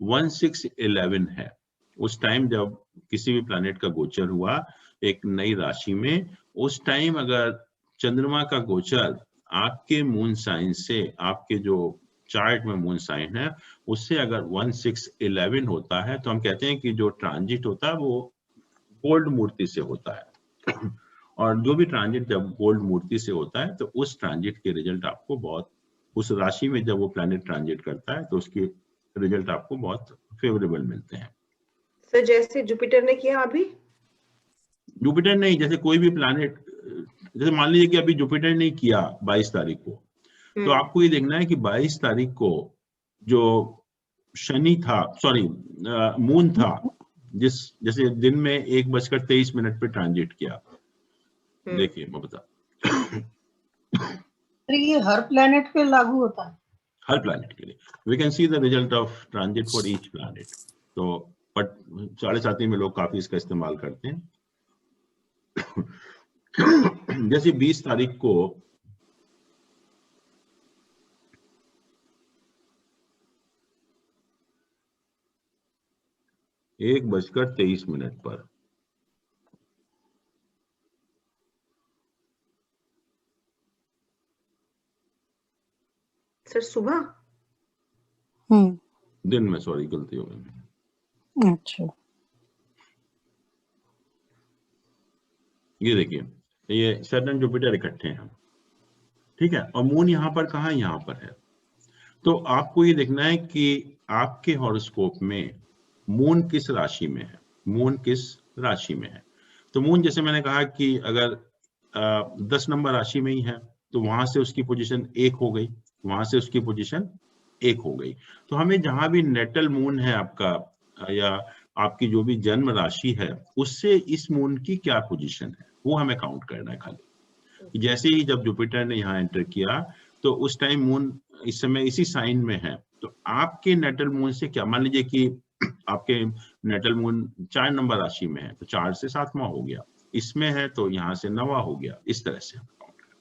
1-6-11 है, उस टाइम जब किसी भी प्लैनेट का गोचर हुआ एक नई राशि में, उस टाइम अगर चंद्रमा का गोचर आपके मून साइन से, आपके जो चार्ट में मून साइन है उससे अगर 1-6-11 होता है, तो हम कहते हैं कि जो ट्रांजिट होता है वो गोल्ड मूर्ति से होता है। और जो भी ट्रांजिट जब गोल्ड मूर्ति से होता है तो उस ट्रांजिट के रिजल्ट आपको बहुत, उस राशि में जब वो प्लैनेट ट्रांजिट करता है तो उसके रिजल्ट आपको बहुत फेवरेबल मिलते हैं। सर जैसे जुपिटर ने किया अभी, जुपिटर नहीं, जैसे कोई भी प्लैनेट, जैसे मान लीजिए कि अभी जुपिटर ने किया 22 तारीख को, तो आपको ये देखना है कि 22 तारीख को जो शनि था, सॉरी मून था, जैसे दिन में 1:23 पे ट्रांजिट किया। देखिए मैं बता, ये हर प्लेनेट पे लागू होता है? हर प्लैनेट के लिए we can see the result of transit for each planet. तो बट साढ़े साथी में लोग काफी इसका इस्तेमाल करते हैं। जैसे 20 तारीख को एक 1:23 पर सर सुबह दिन में, सॉरी गलती हो गई। अच्छा, ये देखिए, ये सैटर्न जुपिटर इकट्ठे हैं, ठीक है, और मून यहाँ पर कहाँ, यहाँ पर है। तो आपको ये देखना है कि आपके हॉरोस्कोप में मून किस राशि में है, मून किस राशि में है। तो मून, जैसे मैंने कहा कि अगर 10 नंबर राशि में ही है तो वहां से उसकी पोजीशन 1 हो गई, वहां से उसकी पोजीशन 1 हो गई। तो हमें जहां भी नेटल मून है आपका, या आपकी जो भी जन्म राशि है, उससे इस मून की क्या पोजीशन है वो हमें काउंट करना है खाली। जैसे ही जब जुपिटर ने यहाँ एंटर किया तो उस टाइम मून इस समय इसी साइन में है, तो आपके नेटल मून से क्या, मान लीजिए कि आपके नेटल मून 4 नंबर राशि में है तो 4 से 7वां हो गया, इसमें है तो यहाँ से 9वां हो गया, इस तरह से हम काउंट करें।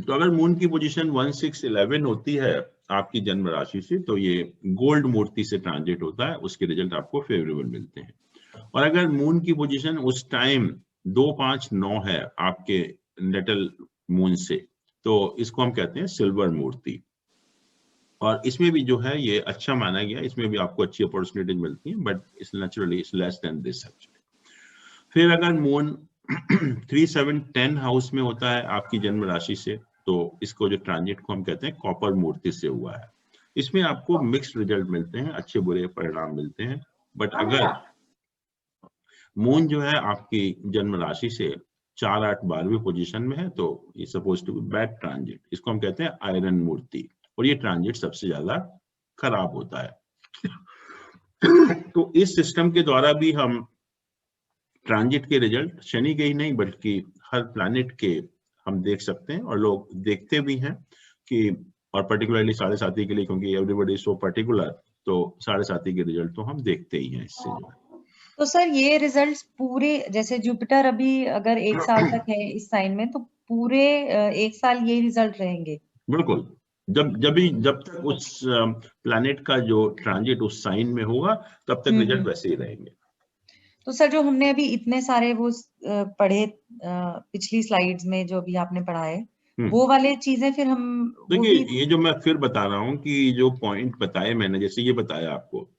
तो अगर मून की पोजीशन 1, 6, 11 होती है आपकी जन्म राशि से, तो ये गोल्ड मूर्ति से ट्रांजिट होता है, उसके रिजल्ट आपको फेवरेबल मिलते हैं। और अगर मून की पोजीशन उस टाइम 2, 5, 9 है आपके नेटल मून से, तो इसको हम कहते हैं सिल्वर मूर्ति। और इसमें भी जो है ये अच्छा माना गया, इसमें भी आपको अच्छी अपॉर्चुनिटीज मिलती हैं, but it's naturally it's less than this actually. फिर अगर मून 3, 7, 10 हाउस में होता है आपकी जन्म राशि से, तो इसको जो ट्रांजिट को हम कहते हैं कॉपर मूर्ति से हुआ है। इसमें आपको मिक्स्ड रिजल्ट मिलते हैं, अच्छे बुरे परिणाम मिलते हैं। बट अगर मून जो है आपकी जन्म राशि से 4, 8, 12वीं पोजीशन में है तो ये suppose to be bad transit, इसको हम कहते हैं आयरन मूर्ति, और ये ट्रांजिट सबसे ज्यादा खराब होता है। तो इस सिस्टम के द्वारा भी हम ट्रांजिट के रिजल्ट शनि के ही नहीं बल्कि हर प्लैनेट के हम देख सकते हैं, और लोग देखते भी हैं कि, और पर्टिकुलरली 7.5 के लिए, क्योंकि एवरीबॉडी इज सो पर्टिकुलर, तो 7.5 के रिजल्ट तो हम देखते ही हैं इससे जो है। तो सर ये रिजल्ट्स पूरे, जैसे जुपिटर अभी अगर 1 साल तक है इस साइन में, तो पूरे 1 साल ये रिजल्ट रहेंगे? बिल्कुल, जब तक उस प्लैनेट का जो ट्रांजिट उस साइन में होगा तब तक रिजल्ट वैसे ही रहेंगे। तो सर जो हमने अभी इतने सारे वो पढ़े पिछली स्लाइड्स में जो भी आपने पढ़ाए, वो वाले चीजें फिर हम देखिए, ये जो मैं फिर बता रहा हूँ कि जो पॉइंट बताए मैंने, जैसे ये बताया आपको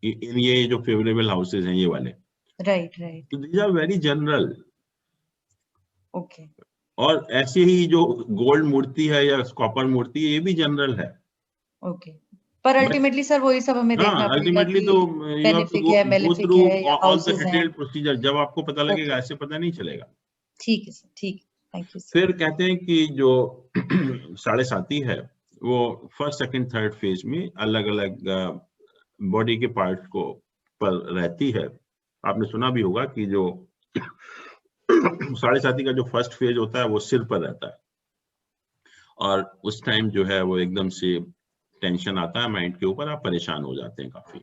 ये जो फेवरेबल हाउसेस हैं ये वाले, राइट, तो these are very general. Okay. और ऐसे ही जो गोल्ड मूर्ति है या कॉपर मूर्ति है, ये भी जनरल है। ओके, पर अल्टीमेटली सर वही सब हमें देखना पड़ेगा। अल्टीमेटली तो you have to go through all the detailed procedure, जब आपको पता लगेगा, ऐसे पता नहीं चलेगा। ठीक है सर, ठीक है, थैंक यू सर। फिर कहते हैं कि जो 7.5 है वो फर्स्ट, सेकंड, थर्ड फेज में अलग अलग बॉडी के पार्ट को पर रहती है। आपने सुना भी होगा कि जो 7.5 का जो फर्स्ट फेज होता है वो सिर पर रहता है, और उस टाइम जो है वो एकदम से टेंशन आता है माइंड के ऊपर, आप परेशान हो जाते हैं काफी।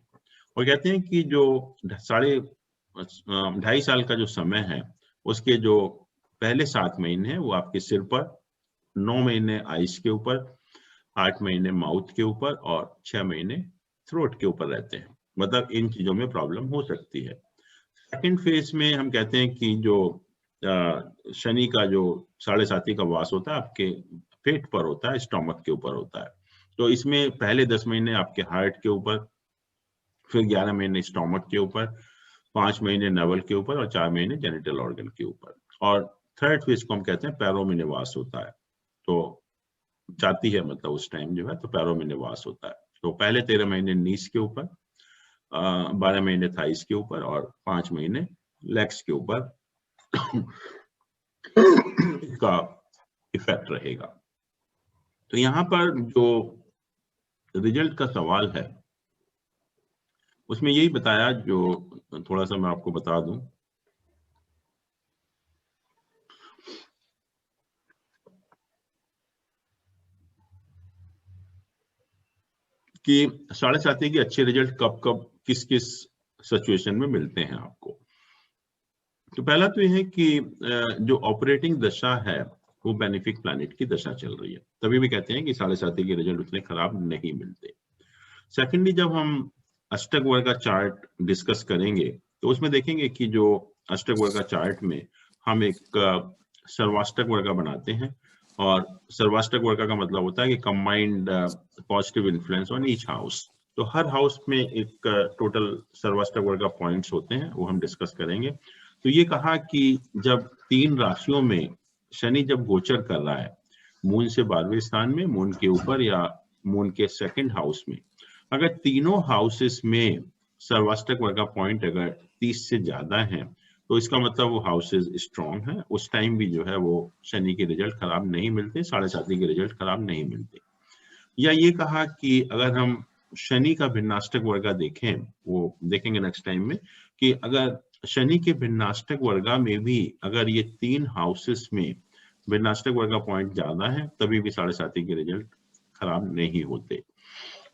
और कहते हैं कि जो 2.5 साल का जो समय है, उसके जो पहले 7 महीने हैं वो आपके सिर पर, 9 महीने आइस के ऊपर, 8 महीने माउथ के ऊपर, और 6 महीने थ्रोट के ऊपर रहते हैं। मतलब इन चीजों में प्रॉब्लम हो सकती है। सेकंड फेज में हम कहते हैं कि जो शनि का जो 7.5 का वास होता है आपके पेट पर होता है, स्टोमक के ऊपर होता है। तो इसमें पहले 10 महीने आपके हार्ट के ऊपर, फिर 11 महीने स्टोमक के ऊपर, 5 महीने नवल के ऊपर, और 4 महीने जेनिटल ऑर्गन के ऊपर। और थर्ड फेज को हम कहते हैं पैरों में निवास होता है। तो जाती है मतलब उस टाइम जो है तो पैरों में निवास होता है। तो पहले 13 महीने नीस के ऊपर, 12 महीने थाइस के ऊपर, और 5 महीने लेग्स के ऊपर इसका इफेक्ट रहेगा। तो यहाँ पर जो रिजल्ट का सवाल है उसमें यही बताया, जो थोड़ा सा मैं आपको बता दूं कि 7.5 के अच्छे रिजल्ट कब कब किस किस सिचुएशन में मिलते हैं आपको। तो पहला तो यह है कि जो ऑपरेटिंग दशा है वो बेनिफिक प्लैनेट की दशा चल रही है, तभी भी कहते हैं कि 7.5 के रिजल्ट उतने खराब नहीं मिलते। सेकेंडली, जब हम अष्टक वर्ग का चार्ट डिस्कस करेंगे तो उसमें देखेंगे कि जो अष्टक वर्ग का चार्ट में हम एक सर्वाष्टक वर्ग बनाते हैं, और सर्वाष्टक वर्ग का मतलब होता है कि combined positive influence on each house. तो हर हाउस में एक टोटल सर्वाष्टक वर्ग पॉइंट्स होते हैं, वो हम डिस्कस करेंगे। तो ये कहा कि जब 3 राशियों में शनि जब गोचर कर रहा है, मून से 12वें स्थान में, मून के ऊपर या मून के 2nd हाउस में, अगर तीनों हाउसेस में सर्वाष्टक वर्ग का पॉइंट अगर 30 से ज्यादा है तो इसका मतलब वो हाउसेस स्ट्रॉन्ग है। उस टाइम भी जो है वो शनि के रिजल्ट खराब नहीं मिलते, 7.5 के रिजल्ट खराब नहीं मिलते। या ये कहा कि अगर हम शनि का भिन्नाष्टक वर्ग देखें, वो देखेंगे नेक्स्ट टाइम में, कि अगर शनि के भिन्नाष्टक वर्ग में भी अगर ये 3 हाउसेस में भिन्नाष्टक वर्ग का पॉइंट ज्यादा है तभी भी 7.5 के रिजल्ट खराब नहीं होते।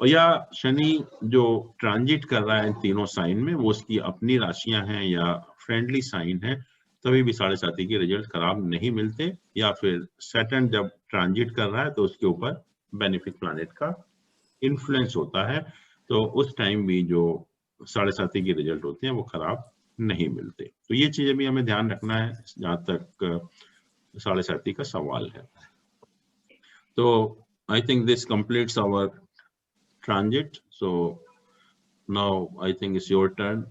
और या शनि जो ट्रांजिट कर रहा है इन तीनों साइन में, वो उसकी अपनी राशियां हैं या फ्रेंडली साइन है, तभी भी 7.5 के रिजल्ट खराब नहीं मिलते। या फिर सैटर्न जब ट्रांजिट कर रहा है तो उसके ऊपर बेनिफिक प्लैनेट का इन्फ्लुएंस होता है, तो उस टाइम भी जो 7.5 के रिजल्ट होते हैं वो खराब नहीं मिलते। तो ये चीजें भी हमें ध्यान रखना है जहां तक 7.5 का सवाल है। तो I think this completes our transit. So now I think it's your turn.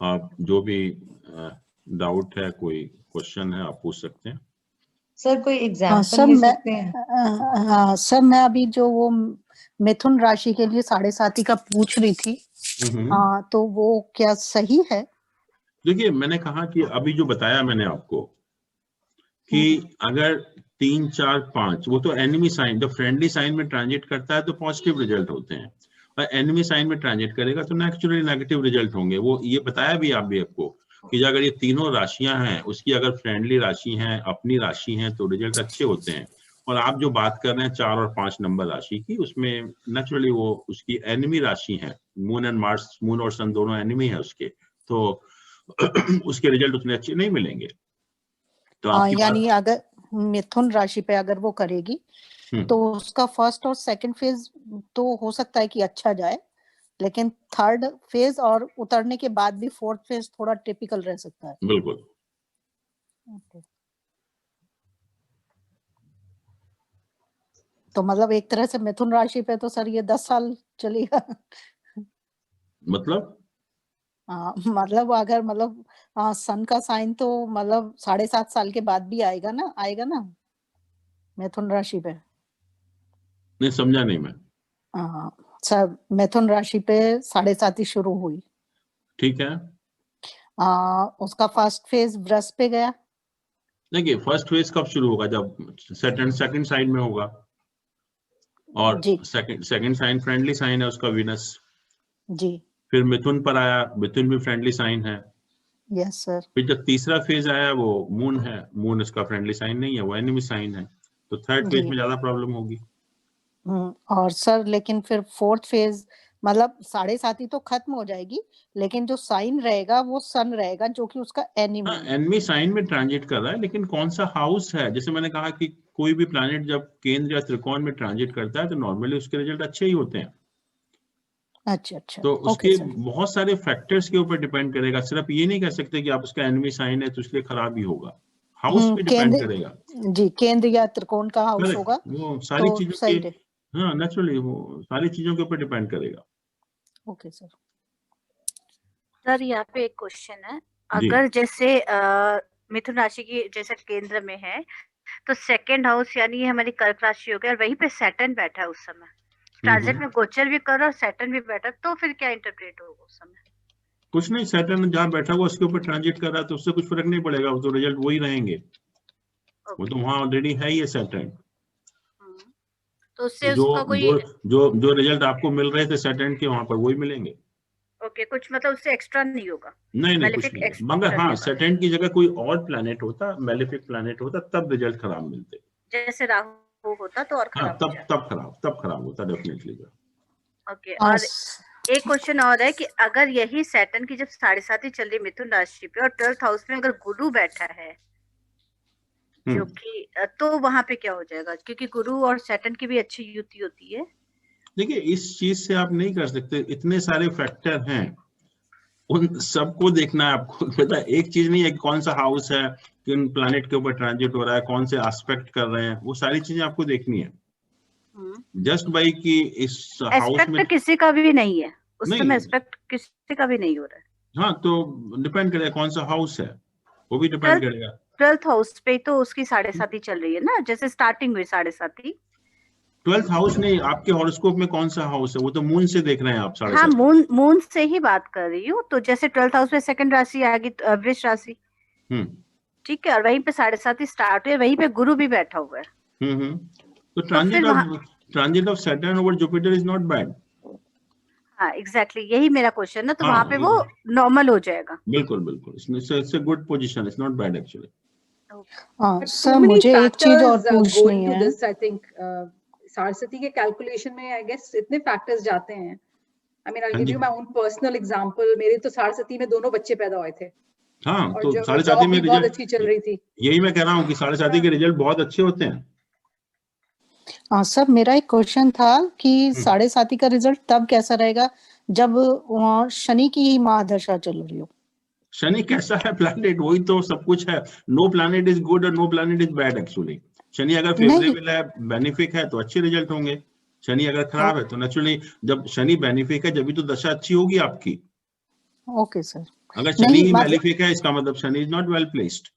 आप जो भी डाउट है, कोई क्वेश्चन है, आप पूछ सकते हैं। सर कोई एग्जांपल ले सकते हैं? हाँ सर, मैं अभी जो वो मिथुन राशि के लिए 7.5 का पूछ रही थी, तो वो क्या सही है? देखिए, मैंने कहा कि अभी जो बताया मैंने आपको कि अगर 3, 4, 5 वो तो एनिमी साइन, जब फ्रेंडली साइन में ट्रांजिट करता है तो पॉजिटिव रिजल्ट होते हैं, और एनिमी साइन में ट्रांजिट करेगा तो नेचुरली नेगेटिव रिजल्ट होंगे। वो ये बताया भी आप भी आपको कि अगर ये तीनों राशियां हैं, उसकी अगर फ्रेंडली राशि हैं, अपनी राशि हैं, तो रिजल्ट अच्छे होते हैं। और आप जो बात कर रहे हैं 4 और 5 नंबर राशि की, उसमें नेचुरली वो उसकी एनिमी राशि है, मून एंड मार्स, मून और सन दोनों एनिमी है उसके, तो उसके रिजल्ट उतने अच्छे नहीं मिलेंगे। तो यानी अगर मिथुन राशि पे अगर वो करेगी तो उसका फर्स्ट और सेकंड फेज तो हो सकता है कि अच्छा जाए, लेकिन थर्ड फेज और उतरने के बाद भी फोर्थ फेज थोड़ा टिपिकल रह सकता है। बिल्कुल। तो मतलब एक तरह से मिथुन राशि पे तो सर ये 10 साल चलेगा। मतलब अगर मतलब सन का साइन तो मतलब 7.5 साल के बाद भी आएगा ना मिथुन राशि पे। नहीं समझा नहीं मैं। सर मिथुन राशि पे 7.5 शुरू हुई, ठीक है। उसका फर्स्ट फेज वृष पे गया। देखिए, फर्स्ट फेज कब शुरू होगा? जब सेकंड साइन में होगा, और सेकंड साइन फ्रेंडली साइन है उसका, वीनस जी। फिर मिथुन पर आया, मिथुन भी फ्रेंडली साइन है। Yes sir. फिर जब तीसरा फेज आया वो मून है, मून इसका फ्रेंडली साइन नहीं है, वो एनिमी साइन है, तो थर्ड फेज में ज्यादा प्रॉब्लम होगी। और सर लेकिन फिर फोर्थ फेज मतलब 7.5 तो खत्म हो जाएगी, लेकिन जो साइन रहेगा वो सन रहेगा जो कि उसका एनिमी है। एनिमी साइन में ट्रांजिट कर रहा है, लेकिन कौन सा हाउस है? जैसे मैंने कहा कि कोई भी प्लैनेट जब केंद्र या त्रिकोण में ट्रांजिट करता है तो नॉर्मली उसके रिजल्ट अच्छे ही होते हैं। अच्छा। तो उसके बहुत सारे फैक्टर्स के ऊपर डिपेंड करेगा, सिर्फ ये नहीं कह सकते कि आप उसका एनिमी साइन है तो इसलिए खराब ही होगा। हाउस पे डिपेंड करेगा जी, केंद्र या त्रिकोण का हाउस होगा वो सारी तो चीजों सही के, हाँ नेचुरली वो सारी चीजों के ऊपर डिपेंड करेगा। Okay sir. सर यहाँ पे एक क्वेश्चन है, अगर जैसे मिथुन राशि की जैसे केंद्र में है तो सेकंड हाउस यानी ये हमारी कर्क राशि हो गया, और वहीं पे सैटर्न बैठा है उस समय, ट्रांजिट में गोचर भी कर रहा और सैटर्न भी बैठा, तो फिर क्या इंटरप्रेट होगा उस समय? कुछ नहीं, सैटर्न जहाँ बैठा हुआ उसके ऊपर ट्रांजिट कर रहा है तो उससे कुछ फर्क नहीं पड़ेगा, वो तो रिजल्ट वही रहेंगे। वो तो वहाँ ऑलरेडी है ही सैटर्न। तो उससे जो उसका कोई जो रिजल्ट आपको मिल रहे थे सैटर्न के, वहाँ पर वही मिलेंगे। ओके, कुछ मतलब उससे एक्स्ट्रा नहीं होगा? नहीं कुछ नहीं, मगर हाँ सैटर्न की जगह कोई और प्लैनेट होता, मेलेफिक प्लैनेट होता, तब रिजल्ट खराब मिलते। जैसे राहु होता तो और खराब तब खराब होता डेफिनेटली। ओके। और एक क्वेश्चन और है कि अगर यही सैटर्न की जब 7.5 चल रही मिथुन राशि पे और 12th हाउस में अगर गुरु बैठा है जो कि, तो वहां पे क्या हो जाएगा? क्योंकि गुरु और सैटर्न की भी अच्छी युति होती है। देखिए इस चीज से आप नहीं कर सकते, इतने सारे फैक्टर हैं, उन सबको देखना है आपको। पता है एक चीज नहीं है कि कौन सा हाउस है, किन प्लैनेट के ऊपर ट्रांजिट हो रहा है, कौन से एस्पेक्ट कर रहे हैं, वो सारी चीजें आपको देखनी है। जस्ट बाई कि इस हाउस में एस्पेक्ट किसी का भी नहीं है उस नहीं, समय, एस्पेक्ट किसी का भी नहीं हो रहा है। हाँ तो डिपेंड करेगा कौन सा हाउस है, वो भी डिपेंड करेगा। 12th हाउस पे तो उसकी 7.5 चल रही है ना, जैसे स्टार्टिंग हुई 7.5। 12th हाउस नहीं, आपके हॉरोस्कोप में कौन सा हाउस है, वो तो मून से देख रहे हैं आप। हाँ, मून से ही बात कर रही हूँ। तो जैसे 12th हाउस में सेकंड राशि आ गई, वृष राशि, ठीक है, और वहीं पे 7.5 स्टार्ट हुई, वहीं पे गुरु भी बैठा हुआ है। तो transit of Saturn over Jupiter is not bad. हाँ एग्जैक्टली, यही मेरा क्वेश्चन है। तो वहां पे वो नॉर्मल हो जाएगा। बिल्कुल बिल्कुल, it's a good position, it's not bad actually. Sir मुझे एक चीज और पूछनी है। आई थिंक सरस्वती के कैलकुलेशन में आई गेस इतने फैक्टर्स जाते हैं। I mean I give you my own personal example. मेरे तो सरस्वती में 2 बच्चे पैदा हुए थे। हाँ, तो 7.5 में बहुत अच्छी चल रही थी। यही मैं कह रहा हूँ कि 7.5 के रिजल्ट बहुत अच्छे होते हैं। सर मेरा एक क्वेश्चन था कि 7.5 का रिजल्ट तब कैसा रहेगा जब शनि की ही महादशा चल रही हो। शनि कैसा है प्लैनेट, वही तो सब कुछ है। नो प्लैनेट इज गुड और no planet is bad actually. Shani अगर फेवरेबल है, बेनिफिक है, तो अच्छे रिजल्ट होंगे। शनि अगर खराब है तो नेचुरली, जब शनि बेनिफिक है जब भी तो दशा अच्छी होगी आपकी। Okay sir. अगर शनि मैलिफिक है इसका मतलब Shani is not well placed.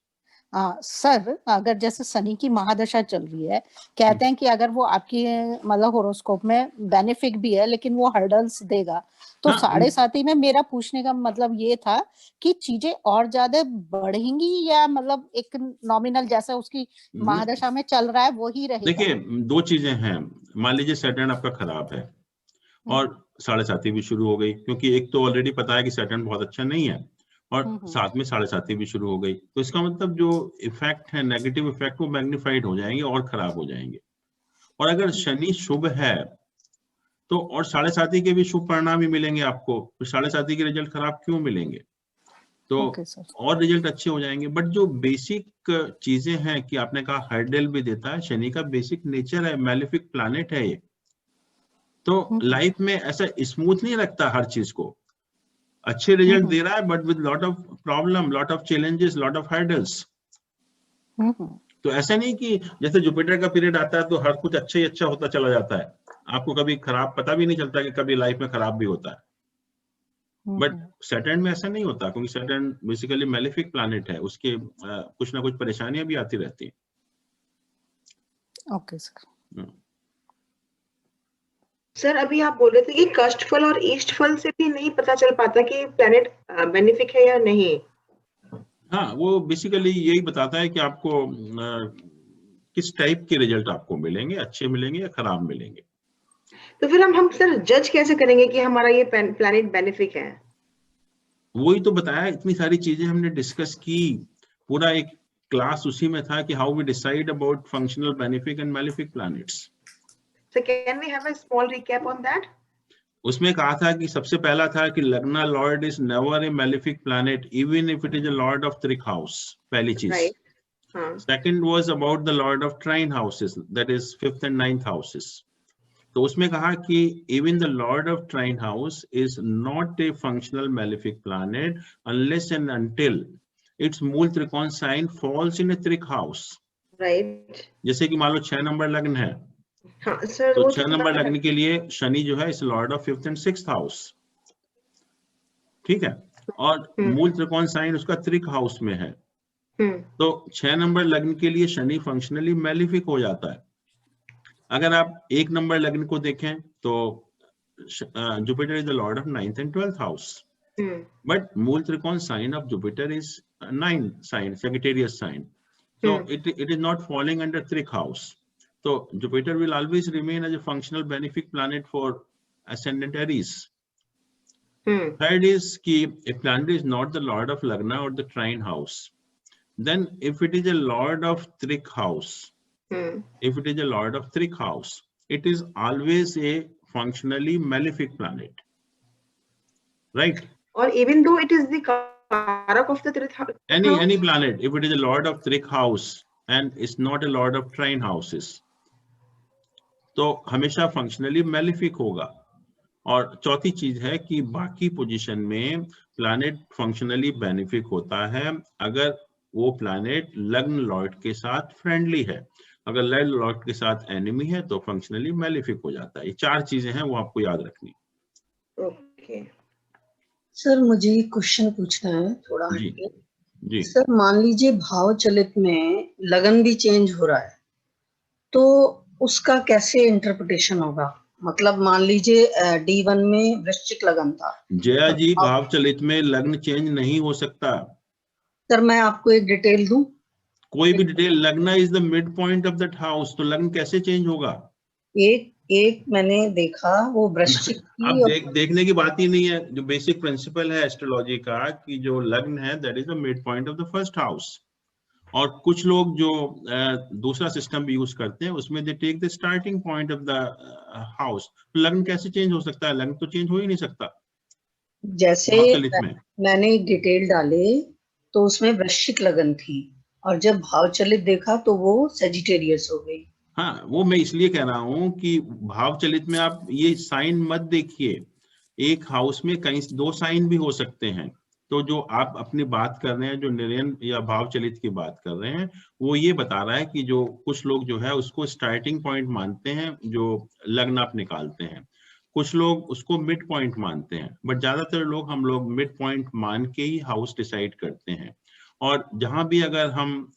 Sir अगर जैसे शनि की महादशा चल रही है, कहते हैं कि अगर वो आपकी मतलब होरोस्कोप में बेनिफिक भी है लेकिन वो हर्डल्स देगा, तो 7.5 में मेरा पूछने का मतलब ये था कि चीजें और ज्यादा बढ़ेंगी या मतलब एक नॉमिनल जैसा उसकी महादशा में चल रहा है वो ही रहेगा। देखिए 2 चीजें हैं। मान लीजिए सैटर्न आपका खराब है और 7.5 भी शुरू हो गई, क्योंकि एक तो ऑलरेडी पता है कि सैटर्न बहुत अच्छा नहीं है और साथ में 7.5 भी शुरू हो गई, तो इसका मतलब जो इफेक्ट है, नेगेटिव इफेक्ट, वो मैग्नीफाइड हो जाएंगे और खराब हो जाएंगे। और अगर शनि शुभ है तो और 7.5 के भी शुभ परिणाम ही मिलेंगे आपको, तो 7.5 के रिजल्ट खराब क्यों मिलेंगे, तो और रिजल्ट अच्छे हो जाएंगे। बट जो बेसिक चीजें हैं कि आपने कहा हर्डल भी देता है, शनि का बेसिक नेचर है, मैलिफिक प्लैनेट है ये, तो लाइफ में ऐसा स्मूथ नहीं रखता हर चीज को। अच्छे रिजल्ट दे रहा है but with lot of problem, lot of challenges, lot of hurdles. तो ऐसा नहीं कि जैसे जुपिटर का पीरियड आता है तो हर कुछ अच्छा ही अच्छा होता चला जाता है, आपको कभी खराब पता भी नहीं चलता कि कभी लाइफ में खराब भी होता है। बट सैटर्न में ऐसा नहीं होता, क्योंकि सैटर्न बेसिकली मैलिफिक प्लैनेट है, उसके कुछ ना कुछ परेशानियां भी आती रहती हैं। Okay sir. सर अभी आप बोल रहे थे कि कष्ट फल और इष्ट फल से भी नहीं पता चल पाता कि प्लैनेट बेनिफिक है या नहीं। हाँ, वो बेसिकली यही बताता है कि आपको किस टाइप के रिजल्ट आपको मिलेंगे, अच्छे मिलेंगे या खराब मिलेंगे। तो फिर हम सर जज कैसे करेंगे कि हमारा ये प्लैनेट बेनिफिक है? वही तो बताया, इतनी सारी चीजें हमने डिस्कस की, पूरा एक क्लास उसी में था कि how we decide about functional benefic and malefic planets. So can we have a small recap on that? उसमें कहा था कि सबसे पहला था कि lagna lord is never a malefic planet even if it is a lord of trik house, पहली चीज। Second was about the lord of trine houses, that is 5th and 9th houses. तो उसमें कहा कि even the lord of trine house is not a functional malefic planet unless and until it's mool trikon sign falls in ए त्रिक house. Right. जैसे कि मान लो 6 number लग्न है, हाँ, सर, तो 6 नंबर लगने के लिए शनि जो है इस Lord of 5th and 6th house, ठीक है, और मूल त्रिकोण साइन उसका त्रिक हाउस में है। तो 6 नंबर लग्न के लिए शनि फंक्शनली मैलिफिक हो जाता है। अगर आप 1 नंबर लग्न को देखें तो Jupiter is the lord of 9th and 12th house, but mool trikon sign of Jupiter is 9 sign, Sagittarius sign, so it is not falling under trick house. So Jupiter will always remain as a functional benefic planet for ascendant Aries. Third is कि if planet is not the lord of Lagna or the trine house, then if it is a lord of trick house, if it is a lord of trick house, it is always a functionally malefic planet, right? Or even though it is the Karak of the trick house, any planet, if it is a lord of trick house and it's not a lord of trine houses, तो हमेशा functionally malefic होगा। और चौथी चीज है कि बाकी position में प्लैनेट फंक्शनली बेनिफिक होता है अगर वो प्लैनेट लग्न लॉर्ड के साथ फ्रेंडली है। अगर लग्न लॉर्ड के साथ एनिमी है तो फंक्शनली मेलिफिक हो जाता है। ये 4 चीजें हैं, वो आपको याद रखनी। ओके सर मुझे एक क्वेश्चन पूछना है थोड़ा जी हटके। जी। सर मान लीजिए भाव चलित में लगन भी चेंज हो रहा है, तो उसका कैसे इंटरप्रिटेशन होगा? मतलब मान लीजिए D1 में वृश्चिक लगन था। जया जी, भाव चलित में लग्न चेंज नहीं हो सकता। सर मैं आपको एक डिटेल दूं? कोई भी डिटेल, लग्न is the mid point of that house, तो लग्न कैसे चेंज होगा? एक मैंने देखा वो वृश्चिक अब की देखने की बात ही नहीं है। जो बेसिक प्रिंसिपल है एस्ट्रोलॉजी का कि जो लग्न है that is the mid point of the first house. और कुछ लोग जो दूसरा सिस्टम भी यूज करते हैं उसमें they take the starting point of the house. लग्न कैसे चेंज हो सकता है? लग्न तो चेंज हो ही नहीं सकता जैसे भावचलित में। मैंने एक डिटेल डाले तो उसमें वृश्चिक लगन थी और जब भाव चलित देखा तो वो सेजिटेरियस हो गई। हाँ, वो मैं इसलिए कह रहा हूँ कि भाव चलित में आप ये साइन मत देखिए। एक हाउस में कहीं 2 साइन भी हो सकते हैं। तो जो आप अपनी बात कर रहे हैं, जो निर्यन या भाव चलित की बात कर रहे हैं, वो ये बता रहा है कि जो कुछ लोग जो है उसको स्टार्टिंग पॉइंट मानते हैं जो लग्न आप निकालते हैं, कुछ लोग उसको मिड पॉइंट मानते हैं, बट ज्यादातर लोग हम लोग मिड पॉइंट मान के ही हाउस डिसाइड करते हैं। और जहां भी अगर हम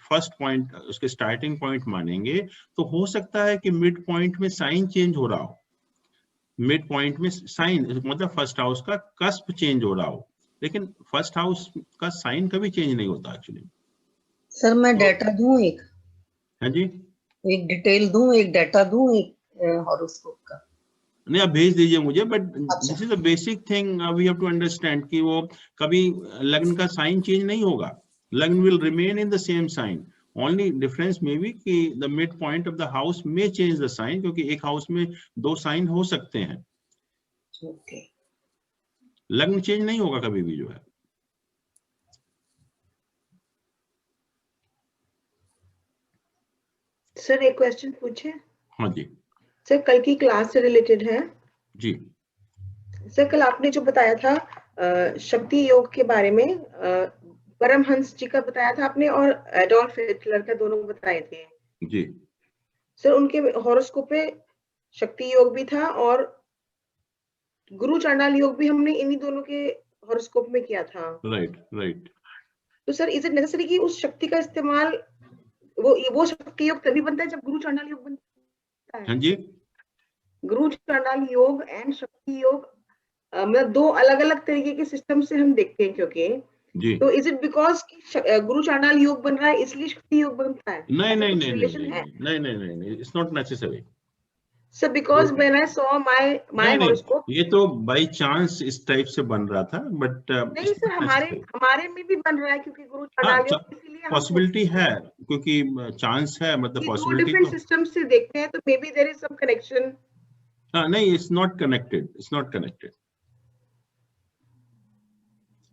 फर्स्ट पॉइंट उसके स्टार्टिंग पॉइंट मानेंगे तो हो सकता है कि मिड पॉइंट में साइन चेंज हो रहा हो। मिड पॉइंट में साइन मतलब फर्स्ट हाउस का कस्प चेंज हो रहा हो, लेकिन फर्स्ट हाउस का साइन कभी चेंज नहीं होता एक्चुअली। सर मैं डेटा दूं एक? हाँ जी, एक डिटेल दूं, एक डेटा दूं, एक हॉरोस्कोप का? नहीं आप भेज दीजिए मुझे, but this is a basic thing we have to understand कि वो कभी लग्न का साइन चेंज नहीं होगा। Lagna will remain in the same sign. Only difference may be कि the mid point of the house में चेंज द साइन, क्योंकि एक हाउस में 2 साइन हो सकते हैं। ओके। लग्न चेंज नहीं होगा कभी भी जो है। सर एक क्वेश्चन पूछे? हाँ जी सर कल की क्लास से रिलेटेड है जी। सर। कल आपने जो बताया था शक्ति योग के बारे में, परमहंस जी का बताया था आपने और एडोल्फ हिटलर का, दोनों बताए थे जी सर। उनके हॉरोस्कोप पे शक्ति योग भी था और गुरु चांडाल योग भी हमने इन्हीं दोनों के हॉरोस्कोप में किया था। राइट। तो सर इज इट नेसेसरी कि उस शक्ति का इस्तेमाल वो शक्ति योग तभी बनता है जब गुरु चांडाल योग बनता है? हाँ जी, गुरु चांडाल योग एंड शक्ति योग मतलब 2 अलग अलग तरीके के सिस्टम से हम देखते हैं क्योंकि जी। तो इज इट बिकॉज गुरु चांडाल योग बन रहा है इसलिए शक्ति योग बनता है? नहीं, it's not necessary sir because when I saw my horoscope, ये तो बाय चांस इस टाइप से बन रहा था, बट नहीं सर हमारे में भी बन रहा है क्योंकि गुरु चांडाल योग, इसीलिए पॉसिबिलिटी है क्योंकि चांस है, मतलब पॉसिबिलिटी डिफरेंट तो सिस्टम से देखते हैं तो maybe there is some connection. हाँ, नहीं इट्स नॉट कनेक्टेड।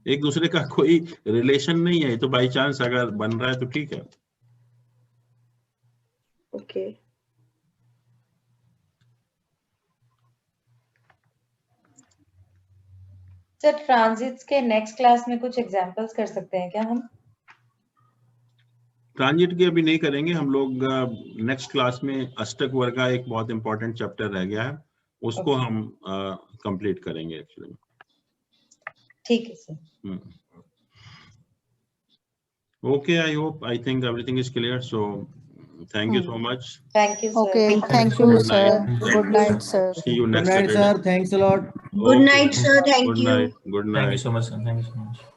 एक दूसरे का कोई रिलेशन नहीं है, तो बाय चांस अगर बन रहा है तो ठीक है। ओके सर ट्रांजिट्स के नेक्स्ट क्लास में कुछ एग्जांपल्स कर सकते हैं क्या हम? ट्रांजिट की अभी नहीं करेंगे हम लोग। नेक्स्ट क्लास में अष्टक वर्ग का एक बहुत इंपॉर्टेंट चैप्टर रह गया है, उसको हम कंप्लीट करेंगे एक्चुअली। ठीक है sir. Okay, I think everything is clear. So, thank you so much. Thank you, sir. Okay, thank you, Good sir. night. Good night, sir. See you next Good night, Saturday. sir. Thanks a lot. Good night, sir. Thank you. Good night. Thank you so much, sir. Thank you so much.